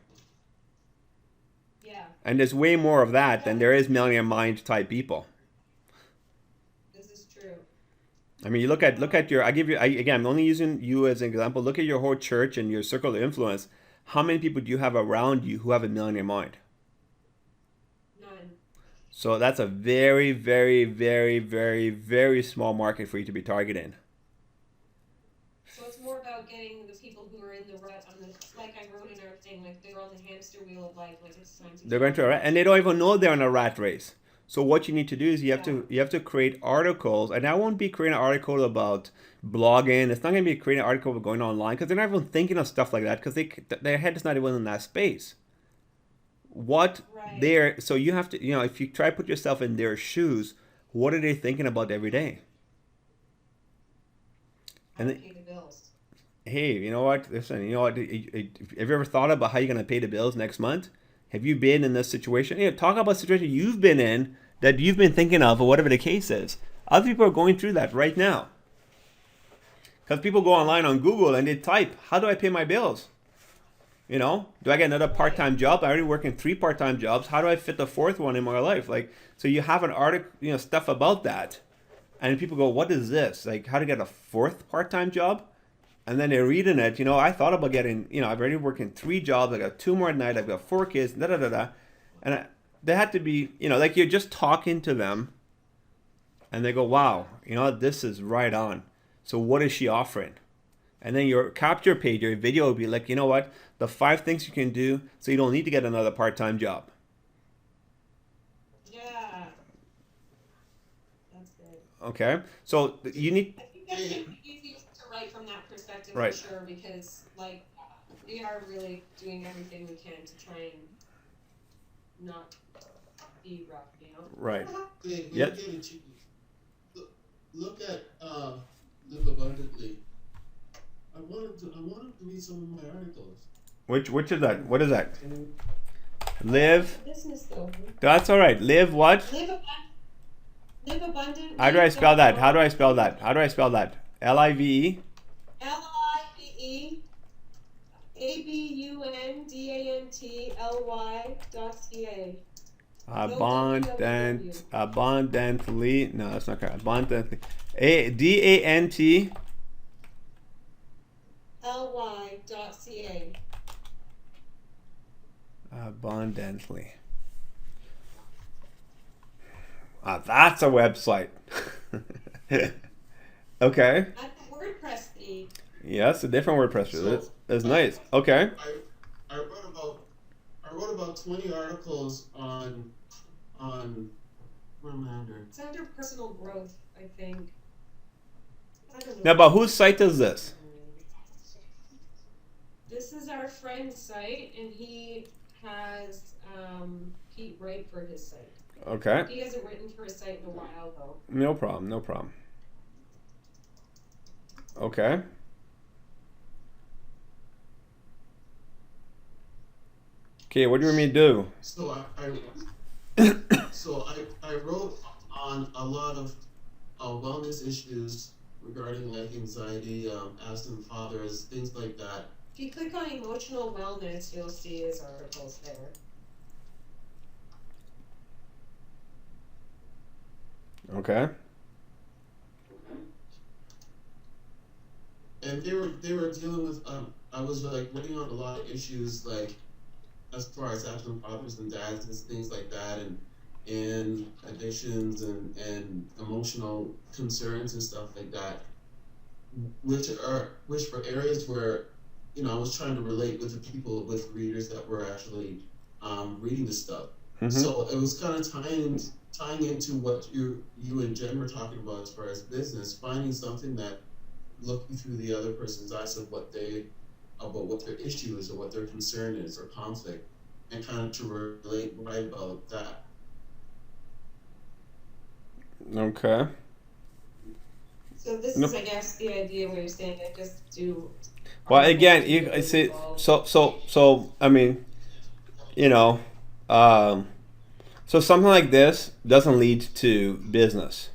Yeah, And there's way more of that than there is millionaire mind type people. this is true. I mean, you look at your. Again, I'm only using you as an example. Look at your whole church and your circle of influence. How many people do you have around you who have a millionaire mind? None. So that's a very, very, very, very, very small market for you to be targeting. So it's more about getting the people who are in the rut like I wrote in our thing, like they're on the hamster wheel of life, like it's time to. They're going to, and they don't even know they're in a rat race. So what you need to do is you have to create articles, and I won't be creating an article about blogging. It's not going to be creating an article about going online because they're not even thinking of stuff like that because their head is not even in that space. So you have to, if you try to put yourself in their shoes, what are they thinking about every day? And pay the bills. Hey, you know what? Listen, have you ever thought about how you're going to pay the bills next month? Have you been in this situation? Talk about a situation you've been in that you've been thinking of or whatever the case is. Other people are going through that right now. Because people go online on Google and they type, how do I pay my bills? Do I get another part-time job? I'm already working 3 part-time jobs. How do I fit the 4th one in my life? So you have an article, stuff about that. and people go, "What is this? Like, how to get a fourth part-time job?" And then they're reading it. I thought about getting. I've already working 3 jobs. I got 2 more at night. I've got 4 kids. Da da da da. And they had to be. Like you're just talking to them, and they go, "Wow, this is right on." So what is she offering? And then your capture page, your video will be like, you know what? The 5 things you can do so you don't need to get another part-time job. Yeah. That's good. Okay? So you need... I think that's gonna be easiest to write from that perspective Right. for sure, because like we are really doing everything we can to try and not be rough, Right. Hey, Yep. get it cheeky. Look at Live Abundantly. I wanted to read some of my articles. Which is that? What is that? Live... Business though. That's all right. Live what? Live abundant. How do I spell that? How do I spell that? How do I spell that? L-I-V-E? LIVEABUNDANTLY.ca. Abundantly. No, that's not correct. Abundantly. D-A-N-T... ly.ca. Abundantly. That's a website. Okay. At the WordPress feed. Yes, a different WordPress. So, That's nice. Okay. I wrote about 20 articles on where am I under? It's under personal growth, I think. I don't know. Now, but whose site is this? This is our friend's site, and he has Pete Wright for his site. Okay. He hasn't written for his site in a while, though. No problem. No problem. Okay. Okay, what do you want me to do? So I wrote on a lot of wellness issues regarding like anxiety, absent fathers, things like that. If you click on emotional wellness, you'll see his articles there. Okay. And they were dealing with I was like working on a lot of issues like as far as absent fathers and dads and things like that, and addictions and emotional concerns and stuff like that, which were areas where I was trying to relate with the people, with readers that were actually reading the stuff. Mm-hmm. So it was kind of tying into what you and Jen were talking about as far as business, finding something that looking through the other person's eyes of what their issue is or what their concern is or conflict, and kind of to relate right about that. Okay. So this Nope. is, I guess, the idea where you're saying I just do. Well, again, I see. So I mean, so something like this doesn't lead to business.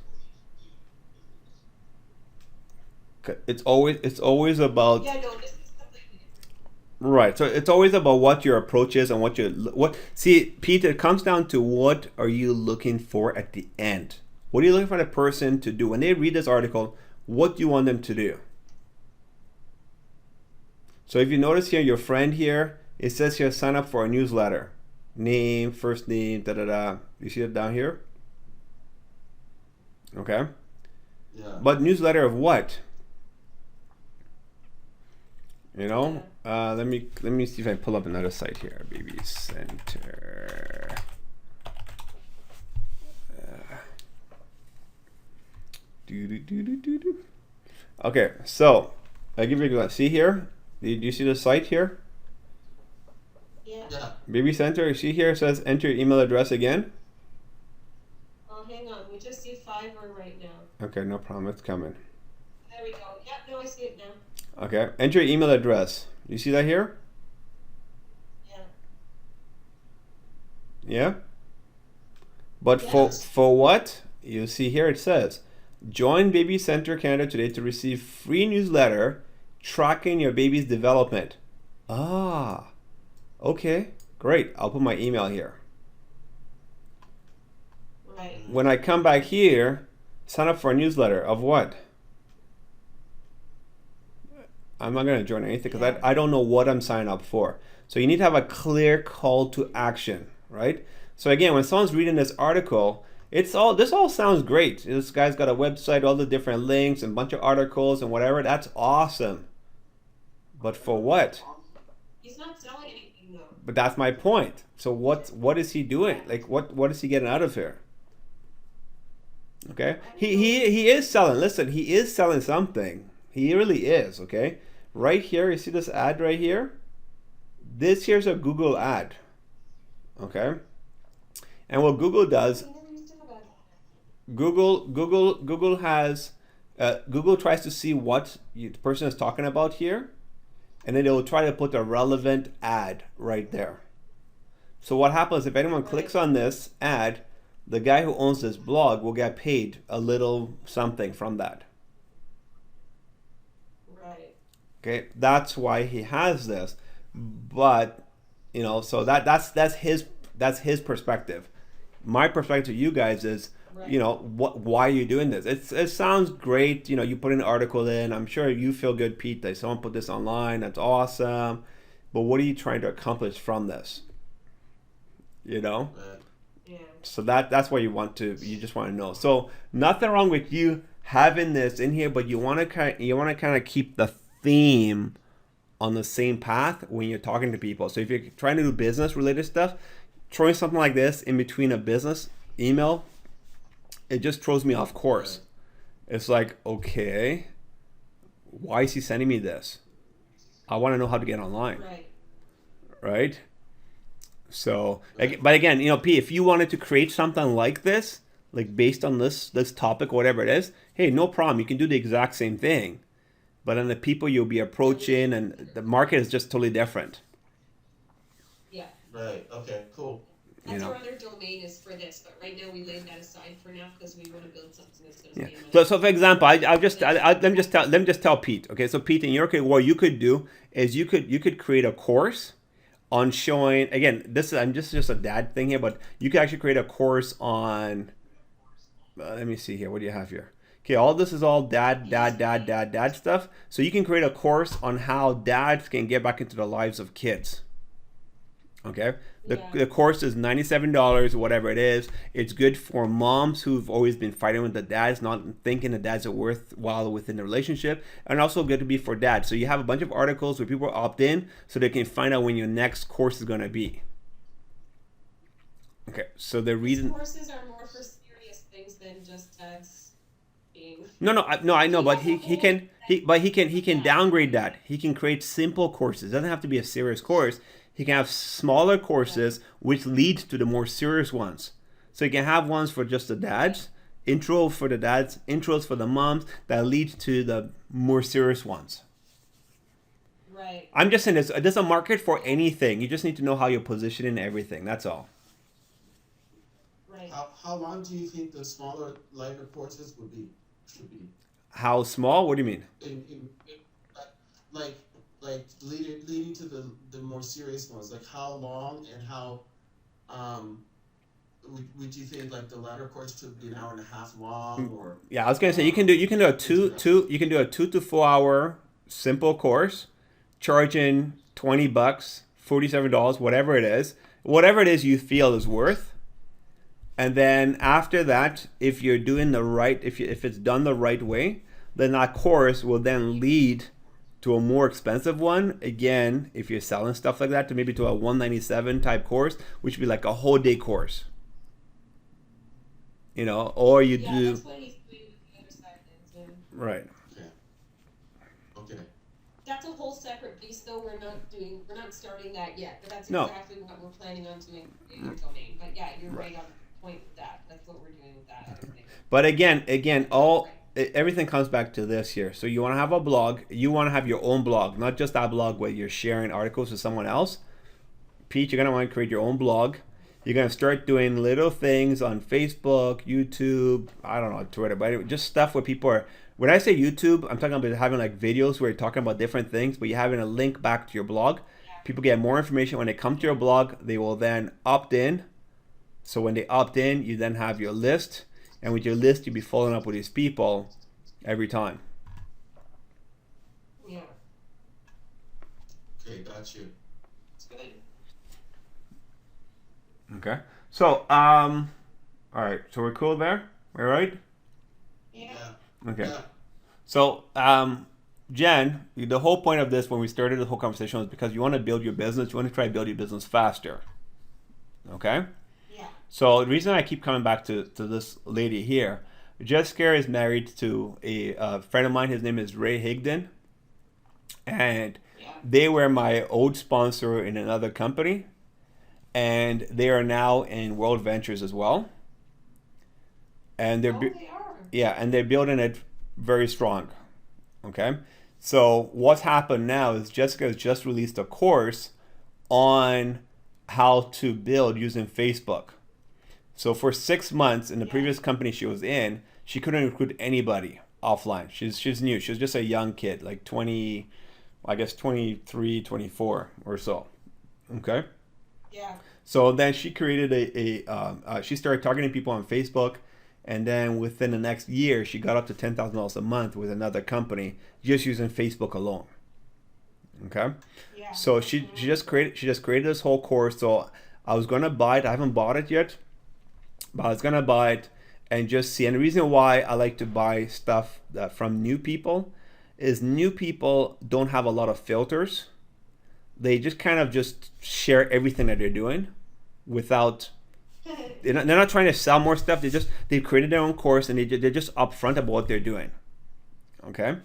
It's always about Yeah, no, this is something. right. So it's always about what your approach is and what. See, Pete, it comes down to what are you looking for at the end. What are you looking for the person to do when they read this article? What do you want them to do? So if you notice here, your friend here, it says here, sign up for a newsletter. Name, first name, da da da. You see it down here? Okay. Yeah. But newsletter of what? Let me see if I pull up another site here. Baby Center. Okay, so I give you a example. See here? Do you see the site here? Yeah. Baby Center. You see here? It says enter your email address again. Oh, hang on. We just see Fiverr right now. Okay, no problem. It's coming. There we go. Yeah, no, I see it now. Okay, enter your email address. You see that here? Yeah. Yeah. But Yes. for what? You see here it says, join Baby Center Canada today to receive free newsletter tracking your baby's development. Ah, okay, great. I'll put my email here. Right. When I come back here, Sign up for a newsletter of what? I'm not going to join anything because I don't know what I'm signing up for. So you need to have a clear call to action, right? So again, when someone's reading this article, this all sounds great. This guy's got a website, all the different links and a bunch of articles and whatever. That's awesome. But for what? He's not selling anything though. But that's my point. So what is he doing? Like what is he getting out of here? Okay? He is selling. Listen, he is selling something. He really is, okay? Right here, you see this ad right here? This here's a Google ad. Okay? And what Google does, Google has Google tries to see what the person is talking about here, and then they'll try to put a relevant ad right there. So what happens if anyone clicks on this ad, the guy who owns this blog will get paid a little something from that. Right. Okay, that's why he has this. But so that's his perspective. My perspective to you guys is, why are you doing this? It sounds great. You put an article in. I'm sure you feel good, Pete, that someone put this online. That's awesome. But what are you trying to accomplish from this? Yeah. So that's what you just want to know. So nothing wrong with you having this in here, but you want to kind of keep the theme on the same path when you're talking to people. So if you're trying to do business related stuff, throwing something like this in between a business email, it just throws me off course. It's like, okay, why is he sending me this? I want to know how to get online. Right? So, but again, P, if you wanted to create something like this, like based on this topic, whatever it is, hey, no problem. You can do the exact same thing. But then the people you'll be approaching and the market is just totally different. Yeah. Right. Okay. Cool. That's our other domain is for this, but right now we laid that aside for now because we want to build something that's going to be. So for example, let me just tell Pete. Okay, so Pete, in your case, what you could do is you could create a course on showing, again, this is just a dad thing here, but you could actually create a course on. Let me see here. What do you have here? Okay, all this is all dad stuff. So you can create a course on how dads can get back into the lives of kids. Okay, the course is $97, whatever it is. It's good for moms who've always been fighting with the dads, not thinking the dads are worthwhile within the relationship, and also good to be for dads. So you have a bunch of articles where people opt in so they can find out when your next course is going to be. Okay, so the reason courses are more for serious things than just dads being. No, I know, but he can downgrade that. He can create simple courses. It doesn't have to be a serious course. He can have smaller courses which lead to the more serious ones. So you can have ones for just the dads, intro for the dads, intros for the moms that lead to the more serious ones. Right. I'm just saying there's a market for anything. You just need to know how you're positioning everything. That's all. Right. How long do you think the smaller, lighter courses should be? How small? What do you mean? Like leading to the more serious ones, like how long and how would you think like the latter course should be an hour and a half long or? Yeah, I was gonna say you can do a 2 to 4 hour simple course, charging $20, $47, whatever it is you feel is worth. And then after that, if you're doing if it's done the right way, then that course will then lead to a more expensive one. Again, if you're selling stuff like that, to maybe to a $197 type course, which would be like a whole day course. Or you do. That's what he's doing with the other side then, too. Right. Okay. That's a whole separate beast, though. We're not starting that yet, but that's No. exactly what we're planning on doing in your domain. But yeah, you're right on point with that. That's what we're doing with that other thing. But again, everything comes back to this here. So you want to have a blog. You want to have your own blog, not just that blog where you're sharing articles with someone else. Pete, you're going to want to create your own blog. You're going to start doing little things on Facebook, YouTube, I don't know, Twitter, but just stuff where people are. When I say YouTube, I'm talking about having like videos where you're talking about different things, but you're having a link back to your blog. People get more information when they come to your blog. They will then opt in. So when they opt in, you then have your list. and with your list, you'll be following up with these people every time. Yeah. Okay, got you. It's good. Okay. So, all right. So we're cool there. All right. Yeah. Okay. Yeah. So, Jen, the whole point of this when we started the whole conversation was because you want to build your business. You want to try to build your business faster. Okay. Yeah. So the reason I keep coming back to this lady here, Jessica is married to a friend of mine. His name is Ray Higdon, and Yeah. they were my old sponsor in another company, and they are now in World Ventures as well. And Oh, they are. yeah, and they're building it very strong. Okay, so what's happened now is Jessica has just released a course on how to build using Facebook. So for 6 months in the Yeah. previous company she was in, she couldn't recruit anybody offline. She's new. She was just a young kid, like 20, I guess 23, 24 or so. Okay. Yeah. So then she created she started targeting people on Facebook, and then within the next year, she got up to $10,000 a month with another company just using Facebook alone. Okay. Yeah. So she just created this whole course. So I was gonna buy it. I haven't bought it yet, but I was gonna buy it and just see. And the reason why I like to buy stuff from new people is new people don't have a lot of filters. They just kind of just share everything that they're doing without they're not trying to sell more stuff. They created their own course and they're just upfront about what they're doing. Okay.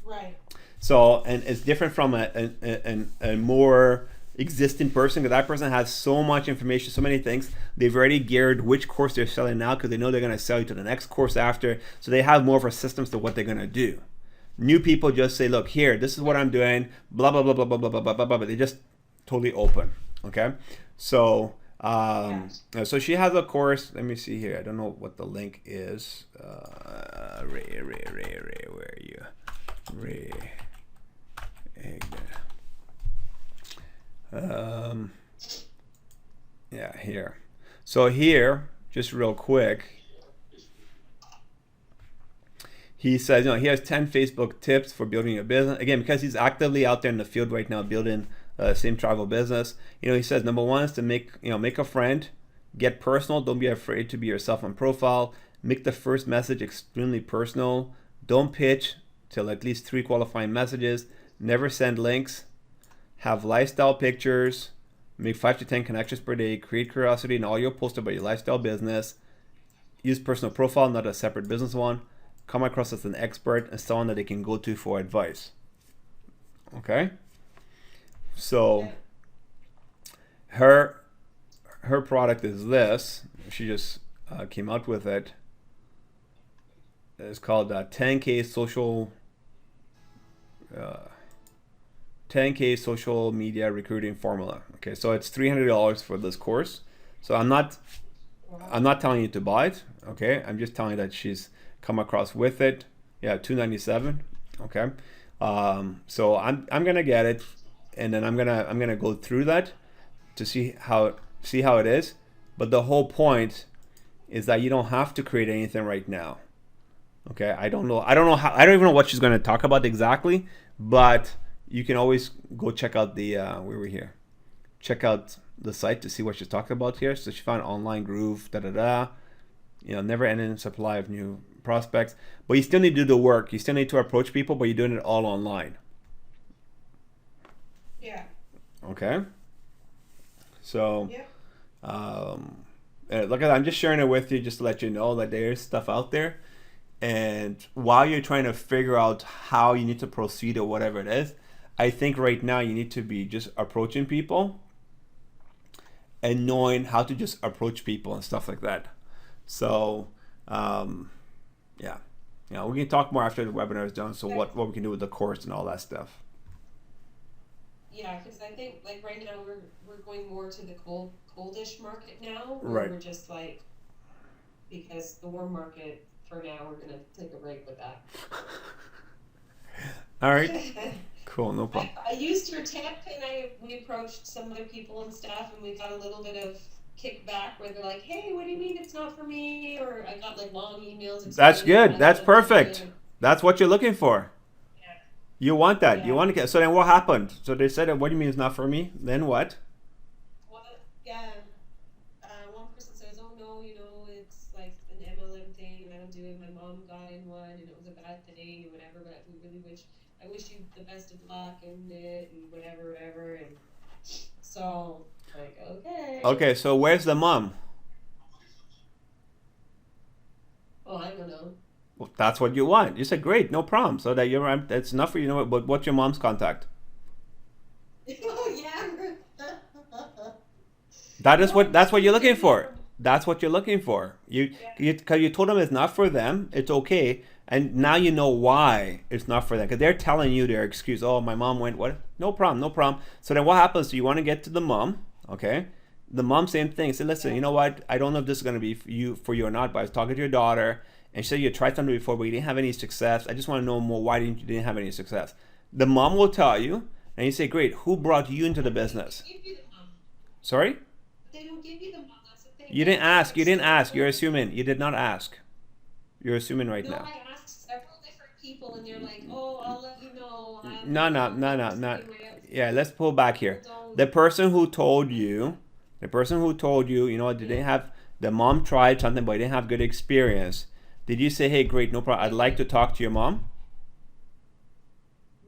Right. So, and it's different from a more existing person because that person has so much information, so many things. They've already geared which course they're selling now because they know they're going to sell you to the next course after. So they have more of a systems to what they're going to do. New people just say, look, here, this is what I'm doing, blah, blah, blah, blah, blah, blah, blah, blah, blah, blah. But they just totally open. Okay. So, so she has a course. Let me see here. I don't know what the link is. Ray, where are you? Ray. Yeah, here. So here, just real quick, he says, he has 10 Facebook tips for building a business. Again, because he's actively out there in the field right now building same travel business. He says number one is to make a friend, get personal. Don't be afraid to be yourself on profile. Make the first message extremely personal. Don't pitch till at least 3 qualifying messages. Never send links. Have lifestyle pictures. Make 5 to 10 connections per day. Create curiosity in all your posts about your lifestyle business. Use personal profile, not a separate business one. Come across as an expert and someone that they can go to for advice. Okay? So her product is this. She just came out with it. It's called 10K social 10K social media recruiting formula. Okay, so it's $300 for this course. So I'm not telling you to buy it. Okay, I'm just telling you that she's come across with it. Yeah, $297. Okay, so I'm gonna get it, and then I'm gonna go through that to see how it is. But the whole point is that you don't have to create anything right now. Okay, I don't even know what she's going to talk about exactly, but you can always go check out the where we're here. Check out the site to see what she's talking about here. So she found online groove, never ending supply of new prospects. But you still need to do the work. You still need to approach people, but you're doing it all online. Yeah. Okay. So, Yeah. look, I'm just sharing it with you just to let you know that there's stuff out there. And while you're trying to figure out how you need to proceed or whatever it is, I think right now you need to be just approaching people and knowing how to just approach people and stuff like that. So, yeah, we can talk more after the webinar is done. So what we can do with the course and all that stuff. Yeah, because I think like right now we're going more to the coldish market now. Where Right. We're just like, because the warm market for now we're gonna take a break with that. All right. Cool. No problem. I used your tip and we approached some other people and stuff, and we got a little bit of kickback where they're like, "Hey, what do you mean it's not for me?" Or I got like long emails That's explaining good. what I That's want to do. perfect. And That's what you're looking for. yeah, You want that. You yeah. want to get. So then what happened? So they said, what do you mean it's not for me? Then what? Well, yeah. One person says, "Oh no, it's like an MLM thing, and I don't do it. My mom got in one, and it was a bad thing, and whatever. But I wish you the best of luck in it, and whatever." And so, like, okay. Okay, so where's the mom? Oh, I don't know. Well, that's what you want. You said, great, no problem. So that you're, that's enough for you. Know what? But what's your mom's contact? Oh yeah. That is what. That's what you're looking Give me for. from- That's what you're looking for. Yeah. Because you told them it's not for them. It's okay, and now you know why it's not for them. Because they're telling you their excuse. Oh, my mom went. What? No problem. No problem. So then what happens? So you want to get to the mom. Okay. The mom, same thing. Say, listen, you know what? I don't know if this is going to be for you or not. But I was talking to your daughter, and she said you tried something before, but you didn't have any success. I just want to know more. Why didn't have any success? The mom will tell you, and you say, great. Who brought you into the business? Give you the mom. Sorry. They don't give you the mom. That's the thing. You didn't ask. You didn't ask. You're Several- assuming. You did not ask. You're assuming right No, now. I asked several different people, and they're like, "Oh, I'll let you know." No, no, no, no, no. Yeah, let's pull back here. The person who told you, you know, they didn't have, the mom tried something, but didn't have good experience. Did you say, hey, great, no problem, I'd like to talk to your mom?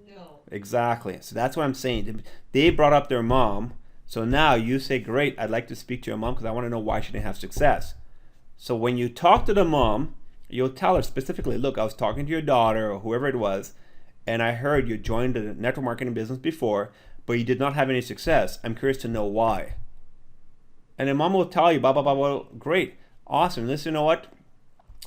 No. Exactly. So that's what I'm saying. They brought up their mom. So now you say, great, I'd like to speak to your mom because I want to know why she didn't have success. So when you talk to the mom, you'll tell her specifically, look, I was talking to your daughter or whoever it was, and I heard you joined the network marketing business before, but you did not have any success. I'm curious to know why. And then mom will tell you, blah, blah, blah, blah. Great. Awesome. Listen, you know what?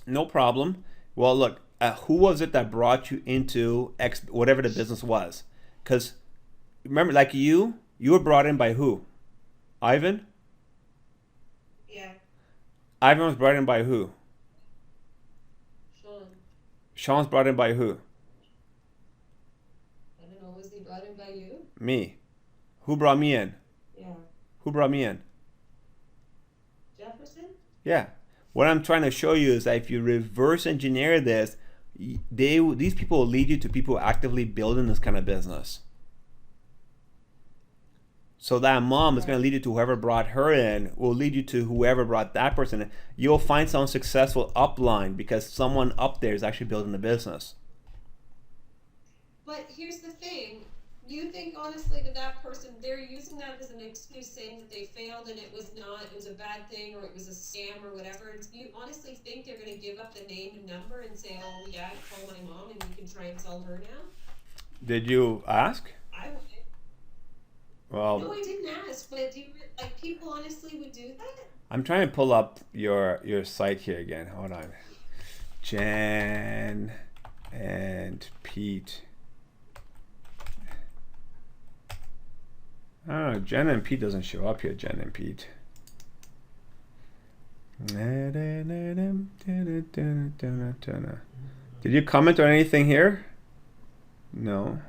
No problem. Well, look, who was it that brought you into X, whatever the business was? Because remember, like you were brought in by who? Ivan? Yeah. Ivan was brought in by who? Sean. Sean's brought in by who? I don't know. Was he brought in by you? Me. Who brought me in? Yeah. Who brought me in? Jefferson? Yeah. What I'm trying to show you is that if you reverse engineer this, these people will lead you to people actively building this kind of business. So that mom is going to lead you to whoever brought her in, will lead you to whoever brought that person in. You'll find someone successful upline because someone up there is actually building a business. But here's the thing. You think honestly that person, they're using that as an excuse saying that they failed and it was a bad thing or it was a scam or whatever. You honestly think they're going to give up the name and number and say, oh yeah, call my mom and you can try and sell her now? Did you ask? I would. Well, No, I didn't ask, but people honestly would do that? I'm trying to pull up your site here again. Hold on. Jen and Pete. I don't know. Jen and Pete doesn't show up here. Jen and Pete. Did you comment on anything here? No.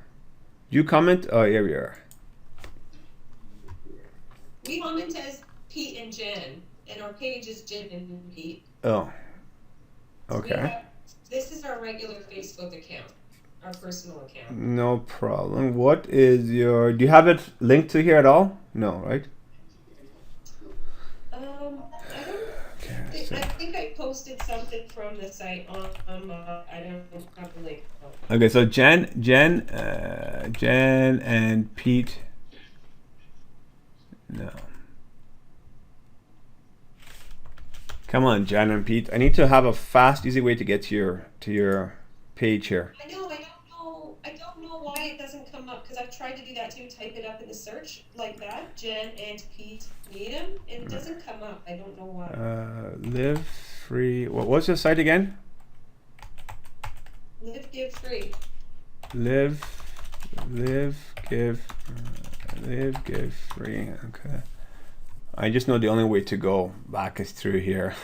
Did you comment? Oh, here we are. We comment as Pete and Jen, and our page is Jen and Pete. Oh. So Okay. this is our regular Facebook account, our personal account. No problem. What is your? Do you have it linked to here at all? No, right? I don't. Okay. I think I posted something from the site on I don't have the link. Okay. So Jen, and Pete. No. Come on, Jen and Pete. I need to have a fast, easy way to get to your page here. I know. I don't know why it doesn't come up because I've tried to do that too. Type it up in the search like that. Jen and Pete Needham. It doesn't come up. I don't know why. Live free. What was your site again? Live, give, free. Live, give free. Okay. I just know the only way to go back is through here.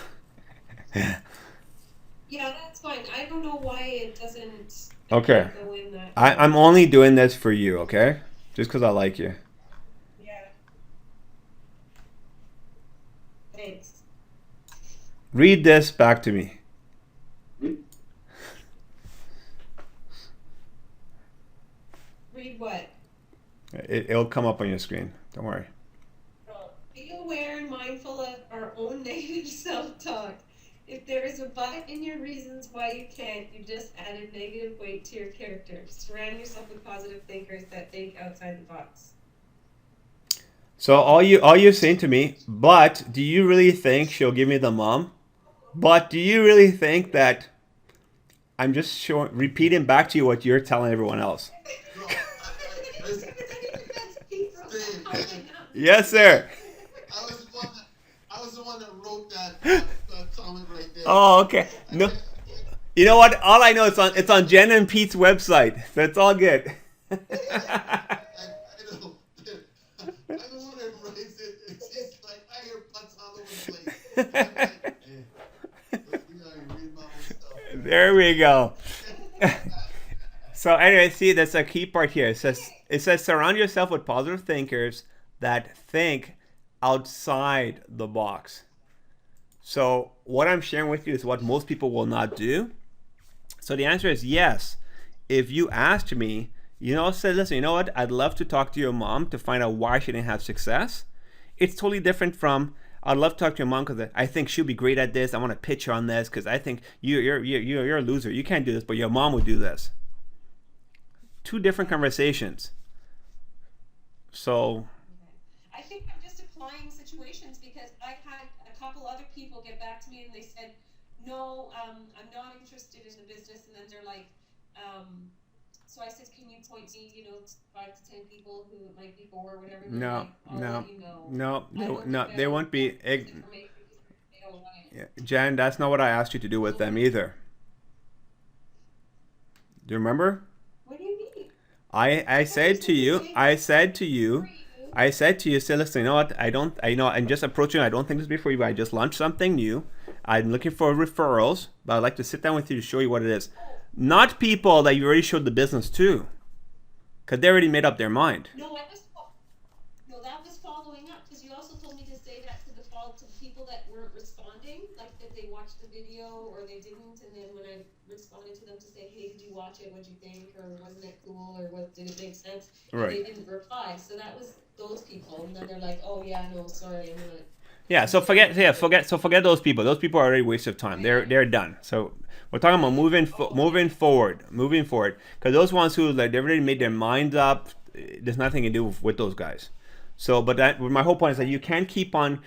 Yeah, that's fine. I don't know why it doesn't. Okay. Go in that. I'm only doing this for you, okay? Just because I like you. Yeah. Read this back to me. Read what? It'll come up on your screen. Don't worry. Be aware and mindful of our own negative self-talk. If there is a but in your reasons why you can't, you just added negative weight to your character. Surround yourself with positive thinkers that think outside the box. So all you're saying to me, but do you really think she'll give me the mom? But do you really think that I'm just repeating back to you what you're telling everyone else? No, Dave, Yes, sir. I was the one that wrote that comment right there. Oh, okay. No, you know what? All I know is it's on Jen and Pete's website, so it's all good. I know. I'm the one that writes it. It's just like I hear butts all over the place. I'm like, you know, I read my own stuff. There we go. So anyway, see, that's a key part here. It says surround yourself with positive thinkers that think outside the box. So what I'm sharing with you is what most people will not do. So the answer is yes. If you asked me, say, listen, you know what? I'd love to talk to your mom to find out why she didn't have success. It's totally different from, I'd love to talk to your mom because I think she'll be great at this. I want to pitch her on this because I think you're a loser. You can't do this, but your mom would do this. Two different conversations. So I think I'm just applying situations because I've had a couple other people get back to me and they said, no, I'm not interested in the business. And then they're like, so I said, can you point me, 5 to 10 people who it might be for, or whatever. No, like, no, they won't be. They don't want it. Yeah, Jen, that's not what I asked you to do with them either. Do you remember? What do you mean? I said to you, say, listen, you know what? I'm just approaching. I don't think this will be for you. I just launched something new. I'm looking for referrals, but I'd like to sit down with you to show you what it is. Not people that you already showed the business to, because they already made up their mind. No, that was following up because you also told me to say that to the people that weren't responding, like that they watched the video or they didn't, and then when I responded to them to say, hey, did you watch it? What'd you think? Or wasn't it cool? Or what did it make sense? And Right. they didn't reply, so that was those people, and then they're like, oh yeah, no, sorry, I'm gonna. Yeah, so forget those people. Those people are already a waste of time. They're done. So we're talking about moving forward. Because those ones who they already made their minds up, there's nothing to do with those guys. So, but my whole point is that you can't keep on.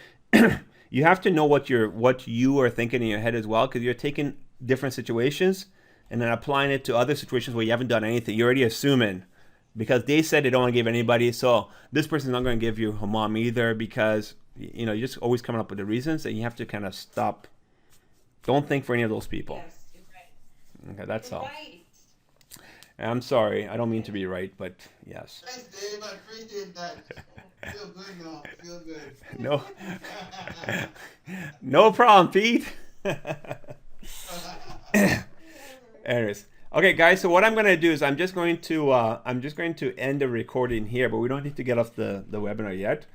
You have to know what you are thinking in your head as well, because you're taking different situations and then applying it to other situations where you haven't done anything. You're already assuming. Because they said they don't want to give anybody, so this person's not going to give you a mom either, because you're just always coming up with the reasons, and you have to kind of stop. Don't think for any of those people. Yes, you're right. Okay, that's all. Right. I'm sorry, I don't mean to be right, but yes. Thanks, Dave. I appreciate that. Feel good now. Feel good. No, no problem, Pete. Anyways. Okay, guys. So what I'm going to do is I'm just going to end the recording here, but we don't need to get off the webinar yet.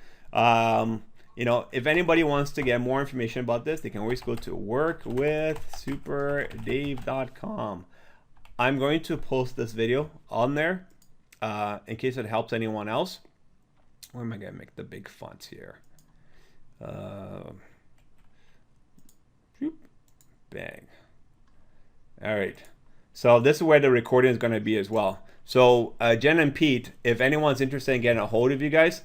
If anybody wants to get more information about this, they can always go to workwithsuperdave.com. I'm going to post this video on there in case it helps anyone else. Where am I going to make the big fonts here? Bang. All right. So this is where the recording is going to be as well. So Jen and Pete, if anyone's interested in getting a hold of you guys,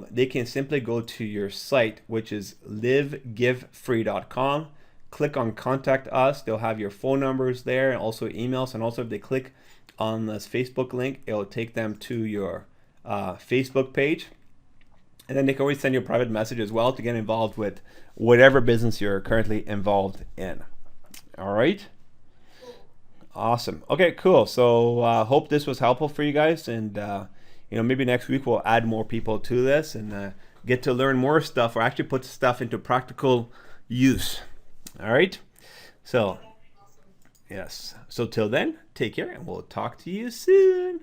they can simply go to your site, which is livegivefree.com. Click on contact us. They'll have your phone numbers there and also emails. And also if they click on this Facebook link, it'll take them to your Facebook page. And then they can always send you a private message as well to get involved with whatever business you're currently involved in. All right. Awesome. Okay, cool. So hope this was helpful for you guys, and maybe next week we'll add more people to this and get to learn more stuff, or actually put stuff into practical use. All right. So yes. So till then, take care, and we'll talk to you soon.